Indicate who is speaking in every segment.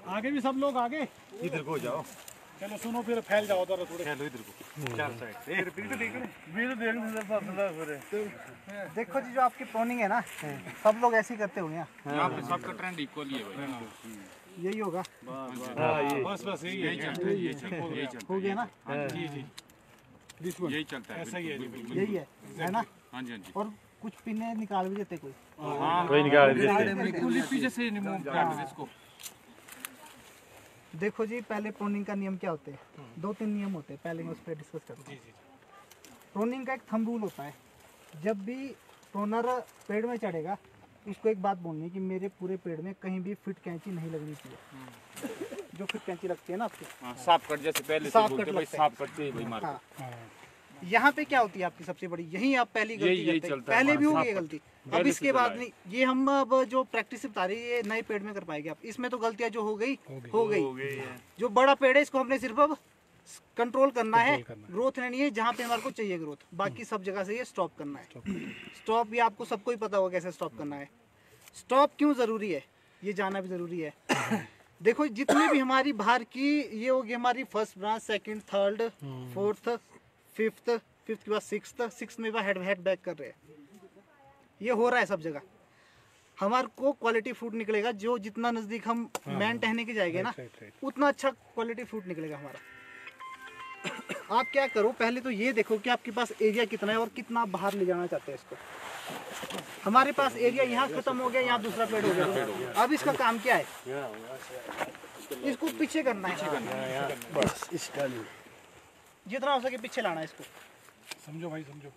Speaker 1: आगे भी सब लोग आगे
Speaker 2: इधर को जाओ।
Speaker 1: चलो सुनो फिर फैल जाओ उधर थोड़े।
Speaker 2: चलो इधर को चार साइड से।
Speaker 3: देखो जी जो आपकी प्रोनिंग है ना सब लोग ऐसे ही करते होंगे।
Speaker 4: यहाँ पे सबका ट्रेंड इक्वल ही है भाई।
Speaker 3: यही होगा।
Speaker 1: बस
Speaker 4: यही चलता है, यही चलता
Speaker 3: हो गया ना।
Speaker 1: जी जी
Speaker 4: यही चलता है,
Speaker 1: ऐसा ही है जी बिल्कुल।
Speaker 3: यही है ना।
Speaker 4: हाँ जी हाँ जी।
Speaker 3: और कुछ पिने निकाल भी देते कोई।
Speaker 2: कोई निकाल
Speaker 4: बिल्कुल पीछे से रिमूव कर दो इसको।
Speaker 3: देखो जी पहले प्रोनिंग का नियम क्या होते हैं, 2-3 नियम होते हैं, पहले मैं उस पर डिस्कस करता हूँ। प्रोनिंग का एक थंब रूल होता है, जब भी प्रोनर पेड़ में चढ़ेगा उसको एक बात बोलनी है कि मेरे पूरे पेड़ में कहीं भी फिट कैंची नहीं लगनी चाहिए। जो फिट कैंची लगती है ना आपकी
Speaker 4: साफ कट जैसे पहले से बोलते भाई, साफ कट से भाई मार।
Speaker 3: यहाँ पे क्या होती है आपकी सबसे बड़ी, यही आप पहली गलती करते हैं। पहले भी होगी गलती, अब इसके बाद नहीं। ये हम अब जो प्रैक्टिस बता रही है ये नए पेड़ में कर पाएंगे आप। इसमें तो गलतियां जो हो गई। जो बड़ा पेड़ है इसको हमने सिर्फ अब कंट्रोल करना है, ग्रोथ लेनी है जहाँ पे हमारे को चाहिए ग्रोथ, बाकी सब जगह से ये स्टॉप करना है। स्टॉप ये आपको सबको ही पता होगा कैसे स्टॉप करना है। स्टॉप क्यों जरूरी है ये जानना भी जरूरी है। देखो जितनी भी हमारी बाहर की ये होगी हमारी first branch, second, third, fourth, fifth के बाद सिक्स्थ में हेड बैक कर रहे हैं। ये हो रहा है सब जगह। हमारे को क्वालिटी फ्रूट निकलेगा जो जितना नजदीक हम मैन टहने के जाएंगे ना उतना अच्छा क्वालिटी फ्रूट निकलेगा हमारा। आप क्या करो पहले तो ये देखो कि आपके पास एरिया कितना है और कितना आप बाहर ले जाना चाहते हैं इसको। हमारे पास एरिया यहाँ खत्म हो गया, यहाँ दूसरा पेड़ हो गया। अब इसका काम क्या है, इसको पीछे करना है। बस इसका जितना हो सके पीछे लाना है इसको।
Speaker 1: समझो भाई समझो।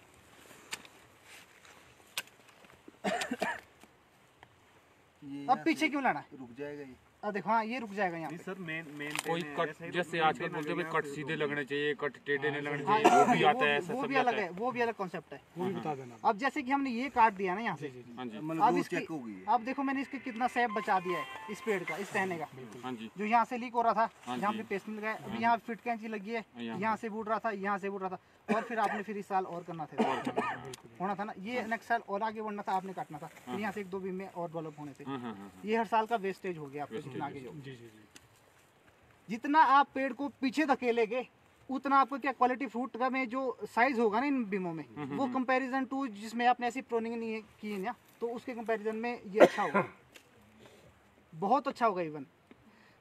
Speaker 3: अब पीछे क्यों लाना है,
Speaker 2: रुक जाएगा ये।
Speaker 3: अब देखो हाँ ये रुक जाएगा यहाँ पे।
Speaker 2: सर मेन
Speaker 4: कोई कट जैसे आजकल बोलते हैं कट सीधे लगने चाहिए, कट टेढ़े नहीं लगने चाहिए, वो भी आता है।
Speaker 3: वो भी अलग है, वो भी अलग कॉन्सेप्ट है।
Speaker 1: वो भी बता देना।
Speaker 3: अब जैसे कि हमने ये काट दिया ना यहाँ से,
Speaker 4: हाँ जी
Speaker 3: अब इसकी अब देखो मैंने इसके कितना सैप बचा दिया है इस पेड़ का, इस टहने का।
Speaker 4: हाँ जी
Speaker 3: जो यहाँ से लीक हो रहा था, जहाँ पे पेस्ट मिल गया, अभी यहाँ फिट कैंची लगी है, यहाँ से बूट रहा था, यहाँ से बूट रहा था। और फिर आपने फिर इस साल और करना था, होना था ना, ये नेक्स्ट साल और आगे बढ़ना था, आपने काटना था। फिर यहाँ से 1-2 बीम में और डेवलप होने से ये हर साल का वेस्टेज हो गया आपको जितना आगे जो। जितना आप पेड़ को पीछे धकेलेगे उतना आपको क्या क्वालिटी फ्रूट का में जो साइज होगा ना इन बीमों में वो कंपैरिजन टू जिसमें आपने ऐसी प्रोनिंग नहीं की है ना तो उसके कंपैरिजन में ये अच्छा होगा, बहुत अच्छा होगा। इवन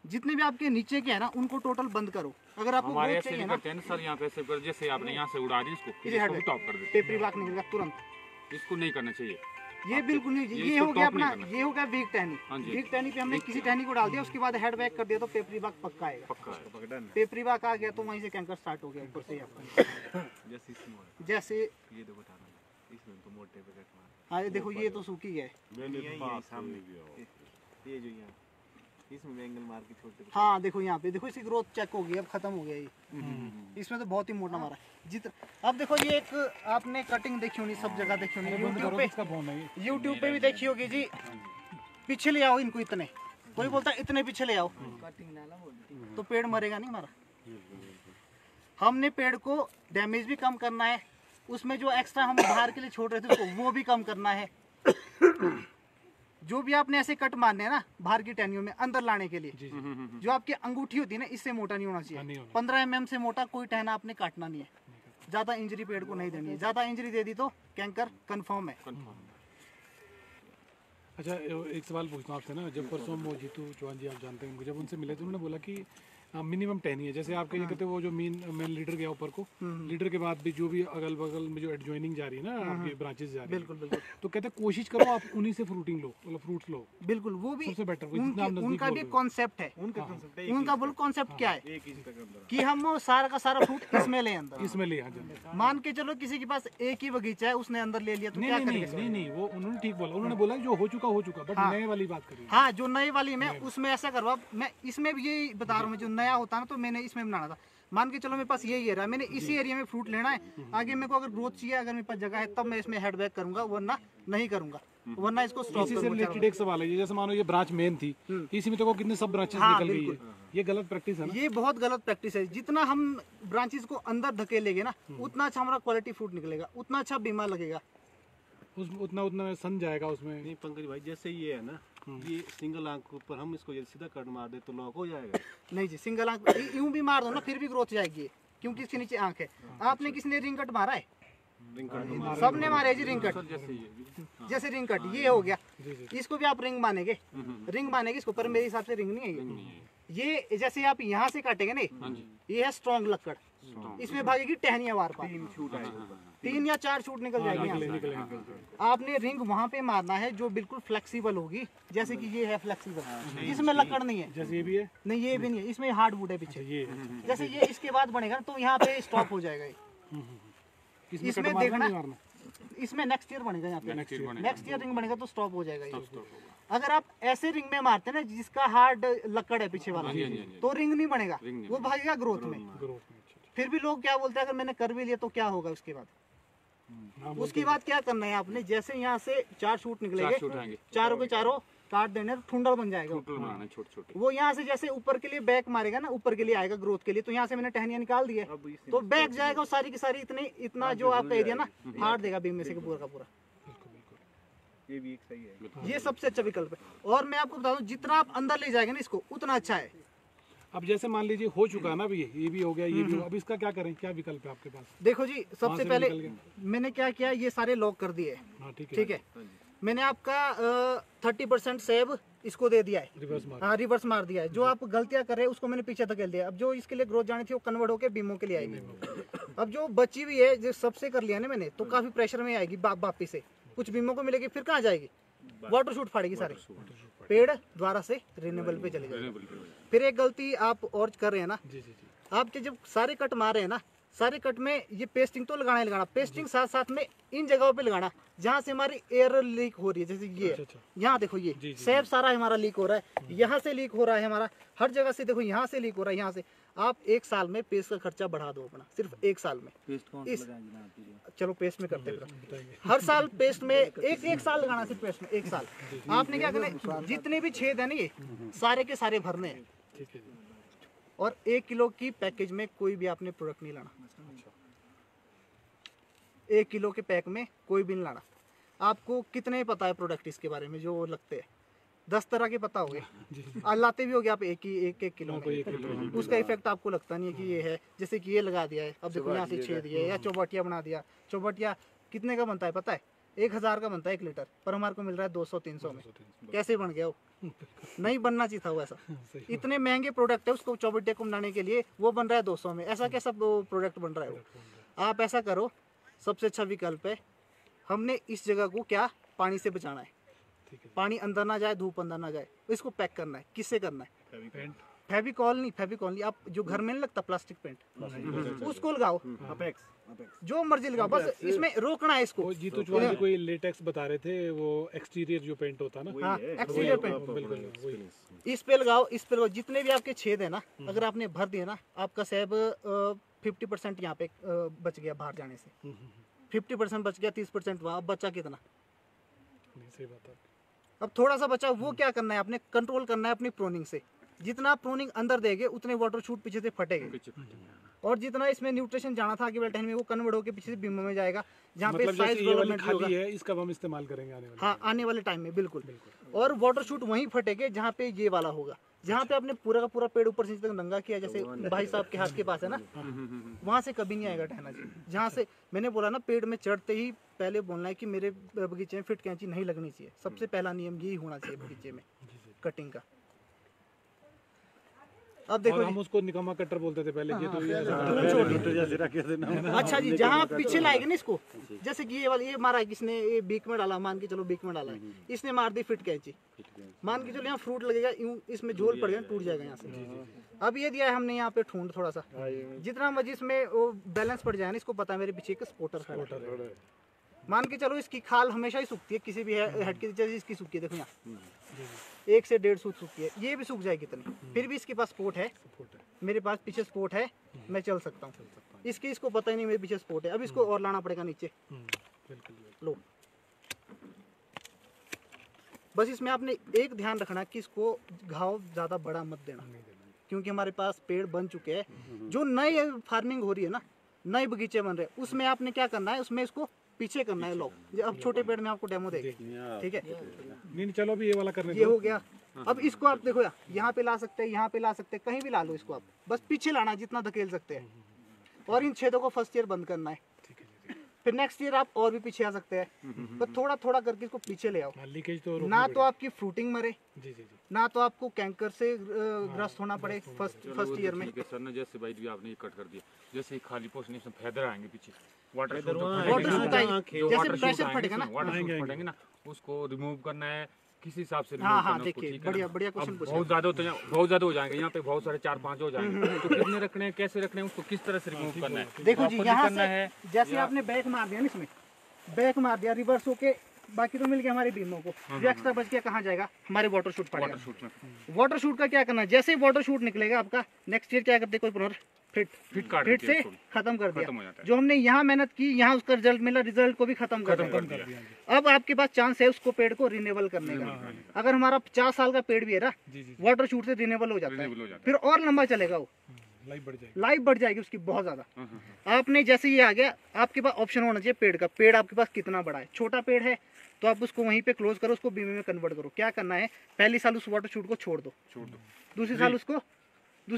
Speaker 3: जितने भी आपके नीचे के है ना उनको टोटल बंद करो। अगर आपको
Speaker 4: हमारे
Speaker 3: ग्रोथ
Speaker 4: ऐसे
Speaker 3: चाहिए
Speaker 4: नहीं
Speaker 3: ना
Speaker 4: करते हैं सर, यहाँ पे ऐसे कर जैसे आपने यहाँ से उड़ा दी इसको टॉप कर देते।
Speaker 3: पेपरी ब्लॉक निकलेगा तुरंत,
Speaker 4: इसको नहीं करना चाहिए।
Speaker 3: ये बिल्कुल नहीं। ये हो गया अपना, ये हो गया वीक टहनी। वीक टहनी पे हमने किसी टहनी को डाल दिया, उसके बाद हेड बैक कर दिया तो पेपरी बाग पक्का आएगा। पेपरी बाग आ गया तो वहीं से कैंकर स्टार्ट हो गया ऊपर से आपका। जैसे ये देखो इसमें तो मोटे पे कट मार। हाँ ये देखो ये तो सूखी है, ये जो यहाँ इसमें एंगल मार के छोटे। हाँ देखो यहाँ पे देखो इसकी ग्रोथ चेक हो गई, अब खत्म हो गया ये। इसमें तो बहुत ही मोटा मारा जित। अब देखो ये एक आपने कटिंग देखी होनी, सब जगह देखी होनी, यूट्यूब पे भी देखी होगी जी। पीछे ले आओ इनको, इतने कोई बोलता है इतने पीछे ले आओ तो पेड़ मरेगा नहीं हमारा। हमने पेड़ को डैमेज भी कम करना है, उसमें जो एक्स्ट्रा हम बाहर के लिए छोड़ रहे थे उसको वो भी कम करना है। जो भी आपने ऐसे कट मारने हैं ना बाहर की टहनियों में अंदर लाने के लिए, जो आपकी अंगूठी होती है ना इससे मोटा नहीं होना चाहिए। 15 mm से मोटा कोई टहना आपने काटना नहीं है। ज्यादा इंजरी पेड़ को नहीं देनी है, ज्यादा इंजरी दे दी तो कैंकर कंफर्म है।
Speaker 1: अच्छा एक सवाल पूछना आपसे ना, जब परसों वो जीतू चौहान जी आप जानते हैं उनको, जब उनसे मिले तो उन्होंने बोला कि मिनिमम 10 ही है। जैसे आपके ये कहते हैं वो जो मेन लीडर गया ऊपर को, लीडर के बाद भी जो भी अगल बगल में जो एडजॉइनिंग जा रही है ना आपकी ब्रांचेस जा रही है, बिल्कुल बिल्कुल, तो कहते हैं कोशिश करो आप उन्हीं से फ्रूटिंग लो, मतलब फ्रूट्स लो। बिल्कुल वो भी सबसे बेटर।
Speaker 3: उनका भी कॉन्सेप्ट है, उनका बोल कॉन्सेप्ट क्या है कि हम सारा का सारा फ्रूट इसमें ले अंदर,
Speaker 1: इसमें ले।
Speaker 3: मान के चलो किसी के पास एक ही बगीचा है उसने अंदर ले लिया तो क्या करेगा?
Speaker 1: नहीं वो उन्होंने ठीक बोला, उन्होंने बोला जो हो चुका बट नए वाली बात करिए।
Speaker 3: हाँ जो नए वाली में उसमें ऐसा करवा, मैं इसमें भी यही बता रहा हूँ, जो नया होता ना तो मैंने इसमें बनाना था। मान के चलो मेरे पास यही एरिया, मैंने इसी एरिया में फ्रूट लेना है, आगे मेरे को अगर ग्रोथ चाहिए, अगर मेरे पास जगह है तब मैं इसमें हेड बैक करूंगा, वरना नहीं करूंगा, वरना इसको स्टॉप करूंगा।
Speaker 1: इसी से रिलेटेड एक सवाल है, जैसे मानो ये ब्रांच मेन थी, इसी में तो कितने सब ब्रांचेस निकल गई है, ये गलत प्रैक्टिस है ना?
Speaker 3: ये बहुत गलत प्रैक्टिस है। जितना हम ब्रांचेस को अंदर धकेलेंगे ना उतना अच्छा हमारा क्वालिटी फ्रूट निकलेगा, उतना अच्छा बीमा लगेगा।
Speaker 1: उस उतना सन जाएगा उसमें।
Speaker 2: नहीं पंकज भाई, जैसे ये है ना, ये सिंगल आंख के ऊपर हम इसको यदि सीधा कट मार दे तो लॉक हो जाएगा।
Speaker 3: नहीं जी, सिंगल आंख यूं भी मार दो ना फिर भी ग्रोथ जाएगी ये, क्योंकि इसके नीचे आंख है। आपने किसी ने रिंग कट मारा है?
Speaker 2: रिंग कट मार
Speaker 3: सबने मारे जी रिंग कट। जैसे रिंग कट ये हो गया, इसको भी आप रिंग मानेंगे, रिंग मानेंगे इसको, पर मेरे हिसाब से रिंग नहीं है ये। जैसे आप यहाँ से काटेंगे नहीं, ये है स्ट्रॉन्ग लक्कड़, इसमें भागेगी टहनियां वार पार, 3 या 4 शूट निकल जाएगी यहाँ से। आपने रिंग वहाँ पे मारना है जो बिल्कुल फ्लेक्सिबल होगी, जैसे कि ये है फ्लेक्सिबल, इसमें लकड़ नहीं है।
Speaker 1: जैसे ये भी है?
Speaker 3: नहीं ये भी नहीं है, इसमें हार्ड वुड है पीछे।
Speaker 1: ये
Speaker 3: जैसे ये इसके बाद बनेगा ना तो यहाँ पे स्टॉप हो जाएगा ये। इसमें देखना, इसमें नेक्स्ट ईयर बनेगा, यहाँ पे नेक्स्ट ईयर रिंग बनेगा तो स्टॉप हो जाएगा ये। अगर आप ऐसे रिंग में मारते ना जिसका हार्ड लकड़ है पीछे वाला, तो रिंग नहीं बनेगा, वो भागेगा ग्रोथ में। फिर भी लोग क्या बोलते हैं, अगर मैंने कर भी लिया तो क्या होगा उसके बाद? उसके बाद क्या करना है आपने, जैसे यहाँ से 4 शूट निकलेंगे, चारों के चारों काट देने, ठुंडल बन जाएगा छोटे। वो यहाँ से जैसे ऊपर के लिए बैक मारेगा ना, ऊपर के लिए आएगा ग्रोथ के लिए, तो यहाँ से मैंने टहनियां निकाल दी है तो बैक जाएगा, सारी की सारी इतना जो आपका एरिया ना हार्ड देगा बीम में से पूरा का पूरा।
Speaker 2: ये भी एक सही है,
Speaker 3: ये सबसे अच्छा विकल्प है। और मैं आपको बता दूं, जितना आप अंदर ले जाएंगे ना इसको उतना अच्छा है।
Speaker 1: अब जैसे मान लीजिए हो चुका है ना, अभी ये भी हो गया, ये भी हो, अब इसका क्या करें, क्या विकल्प है आपके पास?
Speaker 3: देखो जी, सबसे पहले मैंने क्या किया, ये सारे लॉक कर दिए। ठीक है, मैंने आपका 30% सेव इसको दे दिया है, रिवर्स मार दिया है। जो आप गलतियां कर रहे हैं उसको मैंने पीछे धकेल दिया। अब जो इसके लिए ग्रोथ जानी थी वो कन्वर्ट होकर बीमों के लिए आएगी। अब जो बची हुई है, जो सबसे कर लिया ना मैंने, तो काफी प्रेशर में आएगी वापिस से, कुछ बीमों को मिलेगी, फिर कहाँ जाएगी? वाटर शूट फाड़ेगी सारे, पेड़ द्वारा से रिन्यूएबल पे चले जाएगी। फिर एक गलती आप और कर रहे हैं ना, आपके जब सारे कट मार रहे हैं ना, सारे कट में ये पेस्टिंग तो लगाना ही लगाना, पेस्टिंग साथ साथ में इन जगहों पे लगाना जहाँ से हमारी एयर लीक हो रही है। जैसे ये यहाँ देखो, ये सेब सारा हमारा लीक हो रहा है, यहाँ से लीक हो रहा है हमारा, हर जगह से देखो, यहाँ से लीक हो रहा है, यहाँ से। आप 1 साल में पेस्ट का खर्चा बढ़ा दो अपना, सिर्फ 1 साल में। चलो पेस्ट में करते हैं, हर साल पेस्ट में एक साल लगाना, सिर्फ पेस्ट में 1 साल। आपने क्या करना है, जितने भी छेद है ना ये सारे के सारे भरने हैं। और 1 किलो की पैकेज में कोई भी आपने प्रोडक्ट नहीं लाना, 1 किलो के पैक में कोई भी नहीं लाना। आपको कितने पता है प्रोडक्ट इसके बारे में जो लगते हैं? 10 तरह के पता हो गए, लाते भी हो गए आप एक किलो में, उसका इफेक्ट आपको लगता नहीं है कि ये है। जैसे कि ये लगा दिया है, अब देखो यहाँ से छेद दिया है, या चौबटिया बना दिया। चौबटिया कितने का बनता है पता है? 1000 का बनता है 1 लीटर, पर हमारे को मिल रहा है 200-300 में। कैसे बन गया वो? नहीं बनना चाहिए था वो ऐसा। इतने महंगे प्रोडक्ट है, उसको चौबटिया को बनाने के लिए वो बन रहा है 200 में। ऐसा कैसा प्रोडक्ट बन रहा है वो? आप ऐसा करो, सबसे अच्छा विकल्प है, हमने इस जगह को क्या पानी से बचाना है, पानी अंदर ना जाए, धूप अंदर ना जाए, इसको पैक करना है। किससे करना है? फेविकॉल नहीं, आप जो घर में नहीं लगता प्लास्टिक पेंट, उसको लगाओ, जो मर्जी लगाओ, बस इसमें रोकना है इसको।
Speaker 1: जीतू चौहान कोई लेटेक्स बता रहे थे, वो एक्सटीरियर जो पेंट होता है ना,
Speaker 3: एक्सटीरियर पेंट, इस पे लगाओ, इस पे लगाओ। जितने भी आपके छेद है ना, अगर आपने भर दिए ना, आपका सेब 50% यहाँ पे बच गया बाहर जाने से, 50% बच गया, 30% वहाँ। अब बचा कितना?
Speaker 1: सही बात है।
Speaker 3: अब थोड़ा सा बचा, वो क्या करना है आपने? कंट्रोल करना है अपनी प्रोनिंग से। जितना आप प्रोनिंग अंदर देंगे उतने वाटर शूट पीछे से फटेंगे, और जितना इसमें न्यूट्रिशन जाना था आगे वाले टाइम में, वो कन्वर्ट होकर पीछे से बीमों में जाएगा, जहाँ पे साइज डेवलपमेंट
Speaker 1: खाली है, इसका हम इस्तेमाल करेंगे आने वाले।
Speaker 3: हाँ, आने वाले टाइम में बिल्कुल। और वाटर शूट वहीं फटेंगे जहाँ पे ये वाला होगा, जहाँ पे आपने पूरा का पूरा पेड़ ऊपर से नीचे तक नंगा किया, जैसे भाई साहब के हाथ के पास है ना, वहाँ से कभी नहीं आएगा टहना जी। जहाँ से मैंने बोला ना, पेड़ में चढ़ते ही पहले बोलना है कि मेरे बगीचे में फिट कैंची नहीं लगनी चाहिए। सबसे पहला नियम यही होना चाहिए बगीचे में कटिंग का। अब देखो,
Speaker 1: हम उसको निकम्मा कटर बोलते थे पहले, ये तो
Speaker 3: अच्छा जी, जहाँ आप पीछे लाएंगे ना इसको, जैसे कि ये वाला ये मारा है किसने, ये बीक में डाला, मान के चलो बीक में डाला है, इसने मार दी फिट कैंची, मान के चलो यहाँ फ्रूट लगेगा, यूं इसमें झोल पड़ गया, टूट जाएगा यहाँ से। अब ये दिया है हमने यहाँ पे ठूंढ थोड़ा सा, जितना मर्जी इसमें वो बैलेंस पड़ जाए ना, इसको पता है मेरे पीछे एक स्पोर्टर है, मान के चलो इसकी खाल हमेशा ही सूखती है, किसी भी हेड की जैसे इसकी सूखी है, देखो यहाँ 1 से 1.5 सूख सूखी है, ये भी सूख जाएगी इतनी, फिर भी इसके पास स्पोर्ट है, मेरे पास पीछे स्पोर्ट है, मैं चल सकता हूँ। इसको पता ही नहीं मेरे पीछे स्पोर्ट है। अब इसको और लाना पड़ेगा नीचे, लो। बस इसमें आपने एक ध्यान रखना कि इसको घाव ज़्यादा बड़ा मत देना, क्योंकि हमारे पास पेड़ बन चुके हैं। जो नई फार्मिंग हो रही है ना, नए बगीचे बन रहे हैं, उसमें आपने क्या करना है, उसमें इसको पीछे करना है लॉक। अब छोटे पेड़ में आपको डेमो देंगे, ठीक है।
Speaker 1: नहीं चलो अभी ये वाला करने
Speaker 3: ये हो गया। अब इसको आप देखो यहाँ पे ला सकते हैं, यहाँ पे ला सकते हैं, कहीं भी ला लो इसको आप, बस पीछे लाना जितना धकेल सकते हैं। और इन छेदों को फर्स्ट ईयर बंद करना है। फिर नेक्स्ट ईयर आप और भी पीछे आ सकते हैं, पर थोड़ा थोड़ा करके इसको पीछे ले आओ।
Speaker 1: लीकेज तो
Speaker 3: ना तो आपकी फ्रूटिंग मरे,
Speaker 1: जी जी जी,
Speaker 3: ना तो आपको कैंकर से ग्रस्त होना पड़े फर्स्ट ईयर में।
Speaker 4: ठीक है सर ना, जैसे भाई भी आपने ये कट कर दिया, जैसे ही खाली पोर्शन इसमें फेदर आएंगे पीछे, वाटर
Speaker 3: वाटर शूट आएगी, जैसे प्रेशर फटेगा ना,
Speaker 4: वाटर शूट फटेंगे ना, उसको रिमूव करना है किस हिसाब से
Speaker 3: हाँ
Speaker 4: remove
Speaker 3: हाँ
Speaker 4: करना है उसको,
Speaker 3: देखिए
Speaker 4: ठीक है
Speaker 3: बढ़िया
Speaker 4: ना?
Speaker 3: बढ़िया क्वेश्चन
Speaker 4: अब
Speaker 3: पूछा।
Speaker 4: बहुत ज्यादा हो जाएंगे, यहाँ पे बहुत सारे 4-5 हो जाएंगे, तो कितने रखने हैं, कैसे रखने हैं, उसको किस तरह से रिमूव करना है।
Speaker 3: देखो जी
Speaker 4: Properly
Speaker 3: यहाँ
Speaker 4: करना है
Speaker 3: से जैसे आपने बैक मार दिया ना, इसमें बैक मार दिया रिवर्स होके, बाकी तो मिल गया हमारे बीमों को, जो एक्स्ट्रा बच गया कहाँ जाएगा, हमारे वाटर शूट पड़ेगा।
Speaker 4: वाटर शूट में
Speaker 3: वाटर शूट का क्या करना है, जैसे ही वाटर शूट निकलेगा आपका, नेक्स्ट ईयर क्या करते, कोई पुनर
Speaker 4: फिट काट
Speaker 3: फिट
Speaker 4: देते हैं
Speaker 3: से
Speaker 4: उसको।
Speaker 3: खत्म कर
Speaker 4: खत्म हो
Speaker 3: दिया।
Speaker 4: जाता है।
Speaker 3: जो हमने यहाँ मेहनत की, यहाँ उसका रिजल्ट मिला, रिजल्ट को भी खत्म कर दिया। अब आपके पास चांस है उसको पेड़ को रिन्यूएबल करने का। अगर हमारा 50 साल का पेड़ भी है ना, वाटर शूट से रिन्यूएबल हो जाता
Speaker 4: Renewable हो
Speaker 3: है,
Speaker 4: जाता
Speaker 3: फिर और लंबा चलेगा वो,
Speaker 1: लाइफ बढ़ जाएगी।
Speaker 3: लाइफ बढ़ जाएगी उसकी बहुत ज्यादा। आपने जैसे ये आ गया, आपके पास ऑप्शन होना चाहिए पेड़ का, पेड़ आपके पास कितना बड़ा है। छोटा पेड़ है तो आप उसको वहीं पे क्लोज करो, उसको बीमे में कन्वर्ट करो। क्या करना है, पहली साल उस वाटर शूट को छोड़ दो, दूसरी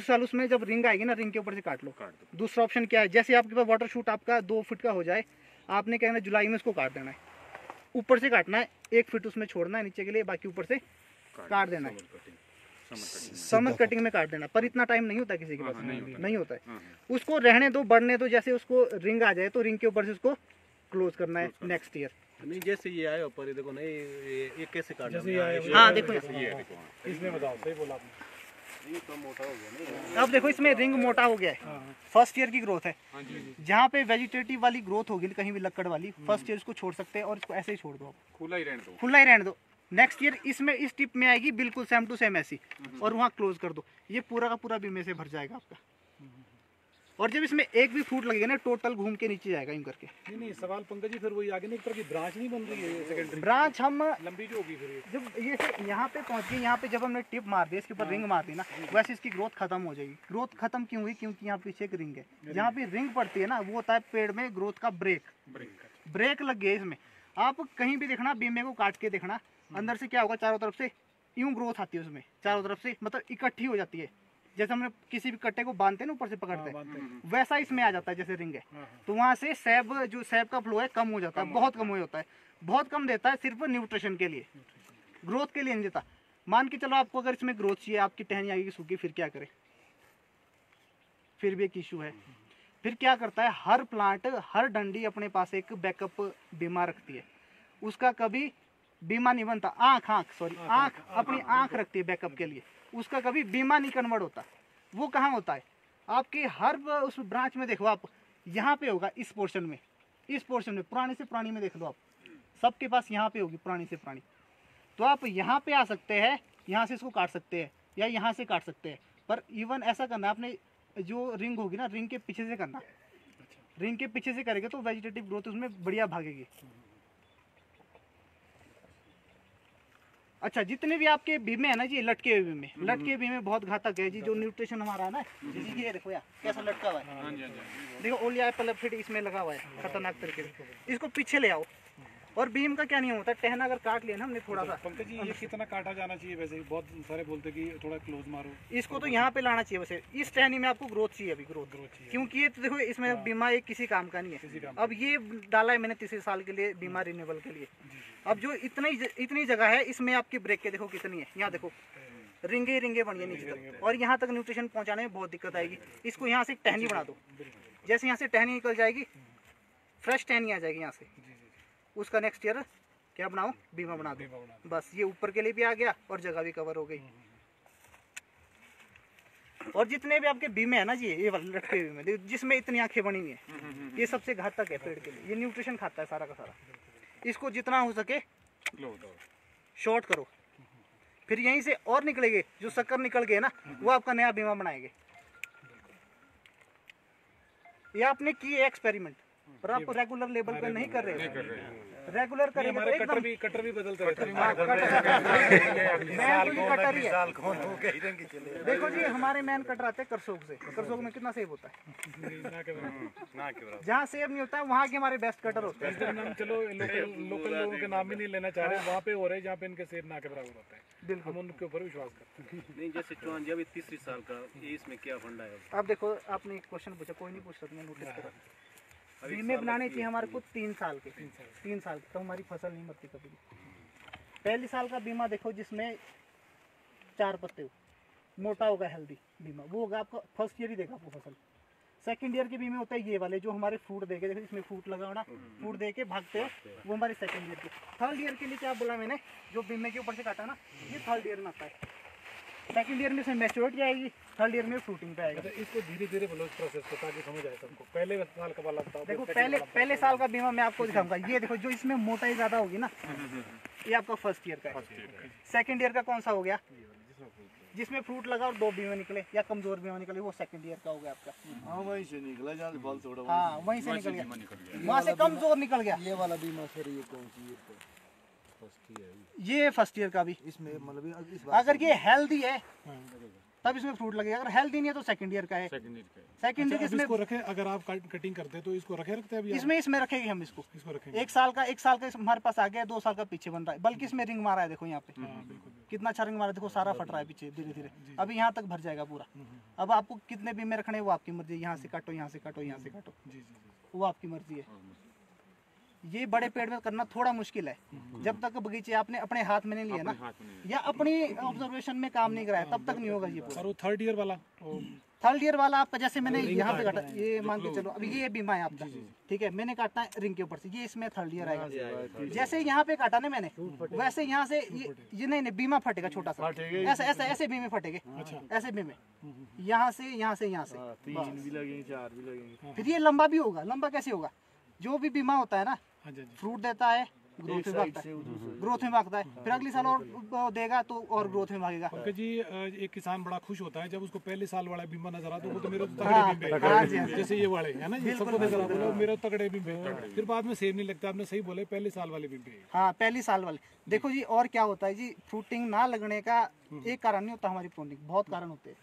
Speaker 3: साल उसमें जब रिंग आएगी ना, रिंग के ऊपर से काट लो। दूसरा ऑप्शन क्या है, जैसे आपके पास वाटर शूट आपका 2 फीट का हो जाए, आपने कहना है जुलाई में उसको काट देना है, ऊपर से काटना है, 1 फीट उसमें छोड़ना है नीचे के लिए, बाकी ऊपर से काट देना है। समर कटिंग में काट देना, पर इतना टाइम नहीं होता किसी के पास, नहीं होता है। उसको रहने दो, बढ़ने दो, जैसे उसको रिंग आ जाए तो रिंग के ऊपर से उसको क्लोज करना है नेक्स्ट ईयर।
Speaker 2: नहीं जैसे ये आया ऊपर, ये देखो ना, ये कैसे काट
Speaker 1: जैसे ये आया
Speaker 3: हाँ देखो
Speaker 1: इसमें बताओ, सही बोला आपने।
Speaker 2: ये तो मोटा हो गया ना।
Speaker 3: अब देखो इसमें रिंग मोटा हो गया है, फर्स्ट ईयर की ग्रोथ है। जहाँ पे वेजिटेटिव वाली ग्रोथ होगी कहीं भी लक्कड़ वाली, फर्स्ट ईयर इसको छोड़ सकते हैं और इसको ऐसे ही छोड़ दो, आप
Speaker 4: खुला ही रहने दो।
Speaker 3: खुला ही रहने दो। नेक्स्ट ईयर इसमें इस टिप में आएगी बिल्कुल सेम टू सेम ऐसी, और वहाँ क्लोज कर दो, ये पूरा का पूरा बीमे से भर जाएगा आपका। और जब इसमें एक भी फ्रूट लगेगा ना, टोटल घूम के नीचे जाएगा यूं करके।
Speaker 1: नहीं सवाल पंकज जी, फिर वही आगे ना, एक तरह की ब्रांच नहीं बन रही है सेकेंडरी
Speaker 3: ब्रांच हम
Speaker 1: लंबी जो होगी फिर ये।
Speaker 3: जब ये से यहाँ पे पहुँच गए, यहाँ पे जब हमने टिप मार दिया, इसके ऊपर रिंग मार दी ना, वैसे इसकी ग्रोथ खत्म हो जाएगी। ग्रोथ खत्म क्यों हुई, क्योंकि यहाँ पीछे एक रिंग है, जहाँ पे रिंग पड़ती है ना, वो होता है पेड़ में ग्रोथ का ब्रेक लग गया इसमें। आप कहीं भी देखना, बीमे को काट के देखना, अंदर से क्या होगा, चारों तरफ से यूं ग्रोथ आती है उसमें, चारों तरफ से मतलब इकट्ठी हो जाती है। जैसे हमने किसी भी कट्टे को बांधते हैं ना, ऊपर से पकड़ते हैं, वैसा इसमें आ जाता है, जैसे रिंग है। तो वहाँ से जो सैब का फ्लो है कम हो जाता है, बहुत कम हो जाता है, बहुत कम देता है, सिर्फ न्यूट्रिशन के लिए, ग्रोथ के लिए नहीं देता। मान के चलो आपको अगर इसमें ग्रोथ चाहिए, आपकी टहनी आएगी सूखी, फिर क्या करें, फिर भी एक इशू है। फिर क्या करता है, हर प्लांट, हर डंडी अपने पास एक बैकअप बीमा रखती है, उसका कभी बीमा नहीं बनता। आँख अपनी आँख रखती है बैकअप के लिए, उसका कभी बीमा नहीं कन्वर्ट होता। वो कहाँ होता है, आपके हर उस ब्रांच में देखो आप, यहाँ पे होगा इस पोर्शन में, पुरानी से पुरानी में देख लो आप, सबके पास यहाँ पे होगी पुरानी से पुरानी। तो आप यहाँ पे आ सकते हैं, यहाँ से इसको काट सकते हैं, या यहाँ से काट सकते हैं, पर इवन ऐसा करना है आपने, जो रिंग होगी ना, रिंग के पीछे से करना, रिंग के पीछे से करेंगे तो वेजिटेटिव ग्रोथ उसमें बढ़िया भागेगी। अच्छा, जितने भी आपके बीमे है ना जी, लटके हुए बीमे बहुत घातक है जी। जो न्यूट्रिशन हमारा है ना, जैसे ये देखो यार कैसा लटका हुआ है, देखो ओलिया एपल इसमें लगा हुआ है खतरनाक तरीके से। इसको पीछे ले आओ। और बीम का क्या नहीं होता, टहना अगर काट लिया ना हमने थोड़ा सा,
Speaker 1: पंकज जी ये कितना काटा जाना चाहिए वैसे? बहुत सारे बोलते कि थोड़ा क्लोज मारो।
Speaker 3: इसको तो यहाँ पे लाना चाहिए वैसे। इस टहनी में आपको ग्रोथ चाहिए, अभी ग्रोथ चाहिए, क्योंकि ये तो देखो इसमें बीमा एक किसी काम का नहीं है। अब ये डाला है मैंने तीसरे साल के लिए, बीमा रिन्यूएबल के लिए। अब जो इतनी जगह है, इसमें आपकी ब्रेक के देखो कितनी है, यहाँ देखो रिंगे बनी है नीचे तक, और यहाँ तक न्यूट्रिशन पहुँचाने में बहुत दिक्कत आएगी। इसको यहाँ से टहनी बना दो, जैसे यहाँ से टहनी निकल जाएगी, फ्रेश टहनी आ जाएगी यहाँ से, उसका नेक्स्ट ईयर क्या बनाओ, बीमा बना दो। बस ये ऊपर के लिए भी आ गया और जगह भी कवर हो गई। और जितने भी आपके बीमे है ना जी, ये वाले लटके बीमे जिसमें इतनी आंखें बनी हुई है, ये सबसे घातक है पेड़ के लिए। ये न्यूट्रिशन खाता है सारा का सारा। इसको जितना हो सके शॉर्ट करो, फिर यहीं से और निकलेंगे, जो शक्कर निकल गए ना, वो आपका नया बीमा बनाएंगे। ये आपने किए एक्सपेरिमेंट, पर आप रेगुलर लेवल पे नहीं कर रहे। रेगुलर करेंगे तो
Speaker 1: हमारे
Speaker 3: एकदम
Speaker 1: कटर भी बदलते रहते हैं।
Speaker 3: मैन तो कटर ही है। देखो जी हमारे मैन कटर आते हैं करसोग से, करसोग में कितना सेव होता है, जहाँ सेव नहीं होता है वहाँ के हमारे बेस्ट कटर होते हैं।
Speaker 1: इस दिन हम चलो लोकल लोगों के नाम ही नहीं लेना चाह रहे, वहाँ पे हो रहे हैं जहाँ पे इनके सेब ना के बराबर होता है।
Speaker 3: बिल्कुल।
Speaker 1: हम उनके ऊपर विश्वास करते हैं।
Speaker 2: नहीं जैसे चौहान जी अभी 3 साल का ये इसमें क्या फंडा है?
Speaker 3: अब देखो आपने एक क्वेश्चन पूछा, कोई नहीं पूछ सकता, मैं नोटिस करा। बीमे बनाने चाहिए हमारे को 3 साल के, 3 साल तो हमारी फसल नहीं मरती कभी भी। पहली साल का बीमा देखो जिसमें 4 पत्ते हो, मोटा होगा हेल्दी बीमा, वो होगा आपका फर्स्ट ईयर ही देगा आपको फसल। सेकंड ईयर के बीमे होता है ये वाले जो हमारे फ्रूट देके, देखो इसमें फ्रूट लगा होना, फ्रूट दे के भागते हैं, वो हमारे सेकंड ईयर के। थर्ड ईयर के लिए क्या बोला मैंने, जो बीमे के ऊपर से काटा ना, ये थर्ड ईयर में आता है। सेकंड ईयर में इसमें मैच्योरिटी आएगी, थर्ड ईयर में फ्रूटिंग पे आएगा।
Speaker 1: अच्छा, इसको धीरे धीरे बोलो इस प्रोसेस को ताकि समझ आए सबको। पहले साल का वाला बताओ।
Speaker 3: देखो पहले साल का बीमा मैं आपको दिखाऊंगा। ये देखो जो इसमें मोटाई ज्यादा होगी ना, ये आपका फर्स्ट ईयर का है। सेकंड ईयर का कौन सा हो गया, जिसमें फ्रूट लगा और 2 बीमे निकले या कमजोर बीमा निकले, वो सेकंड ईयर का हो गया आपका।
Speaker 5: हाँ वहीं से निकला जहाँ से फल छोड़ा।
Speaker 3: हाँ वहीं से निकल गया, वहाँ से कमजोर निकल गया।
Speaker 5: ये वाला बीमा सर ये कौन सी
Speaker 3: ये फर्स्ट ईयर का भी,
Speaker 5: इसमें मतलब इस
Speaker 3: अगर ये हेल्दी है तब इसमें फ्रूट लगेगा, अगर हेल्दी नहीं है तो सेकंड ईयर का है। सेकंड ईयर इसमें
Speaker 1: इसको रखे, अगर आप कटिंग करते हैं तो इसको रखे रखते हैं अभी
Speaker 3: इसमें रखेंगे हम इसको।
Speaker 1: रखेंगे।
Speaker 3: 1 साल का हमारे पास आ गया, 2 साल का पीछे बन रहा है, बल्कि इसमें रिंग मारा है देखो यहाँ पे, कितना अच्छा रिंग मारा है, देखो सारा फट रहा है पीछे धीरे धीरे, अभी यहाँ तक भर जाएगा पूरा। अब आपको कितने बीमे रखने हैं वो आपकी मर्जी है, यहाँ से काटो, यहाँ से काटो, यहाँ से काटो, वो आपकी मर्जी है। ये बड़े पेड़ में करना थोड़ा मुश्किल है, जब तक बगीचे आपने अपने हाथ में नहीं लिया ना, या अपनी ऑब्जर्वेशन में काम नहीं कराया, तब तक नहीं होगा ये पूरा।
Speaker 1: और वो थर्ड ईयर वाला,
Speaker 3: थर्ड ईयर वाला आपका जैसे मैंने यहाँ पे काटा, ये मान के चलो अभी ये बीमा है आपका, ठीक है, मैंने काटना है रिंग के ऊपर से, ये इसमें थर्ड ईयर आएगा। जैसे यहाँ पे काटा ना मैंने, वैसे यहाँ से ये नहीं बीमा फटेगा छोटा सा, ऐसे बीमे फटेंगे, ऐसे बीमे, यहाँ से यहाँ से यहाँ से
Speaker 5: 3 भी लगेंगे 4 भी लगेंगे।
Speaker 3: फिर ये लंबा भी होगा। लंबा कैसे होगा, जो भी बीमा होता है ना, फ्रूट देता है ग्रोथ में भागता है, ग्रोथ में भागता है, फिर अगली साल और देगा तो और ग्रोथ में भागेगा।
Speaker 1: पंकज जी, एक किसान बड़ा खुश होता है जब उसको पहले साल वाला बीमा नजर आता है, वो तो मेरे तो तगड़े बीमे हैं, जैसे ये वाले है ना, ये सबको नजर आता है मेरे तो तगड़े बीमे हैं, फिर बाद में सेम नहीं लगता। आपने सही बोले, पहले साल वाले बीमे।
Speaker 3: हाँ पहली साल वाले। देखो जी और क्या होता है जी, फ्रूटिंग ना लगने का एक कारण नहीं होता हमारी फ्रूटिंग, बहुत कारण होते हैं।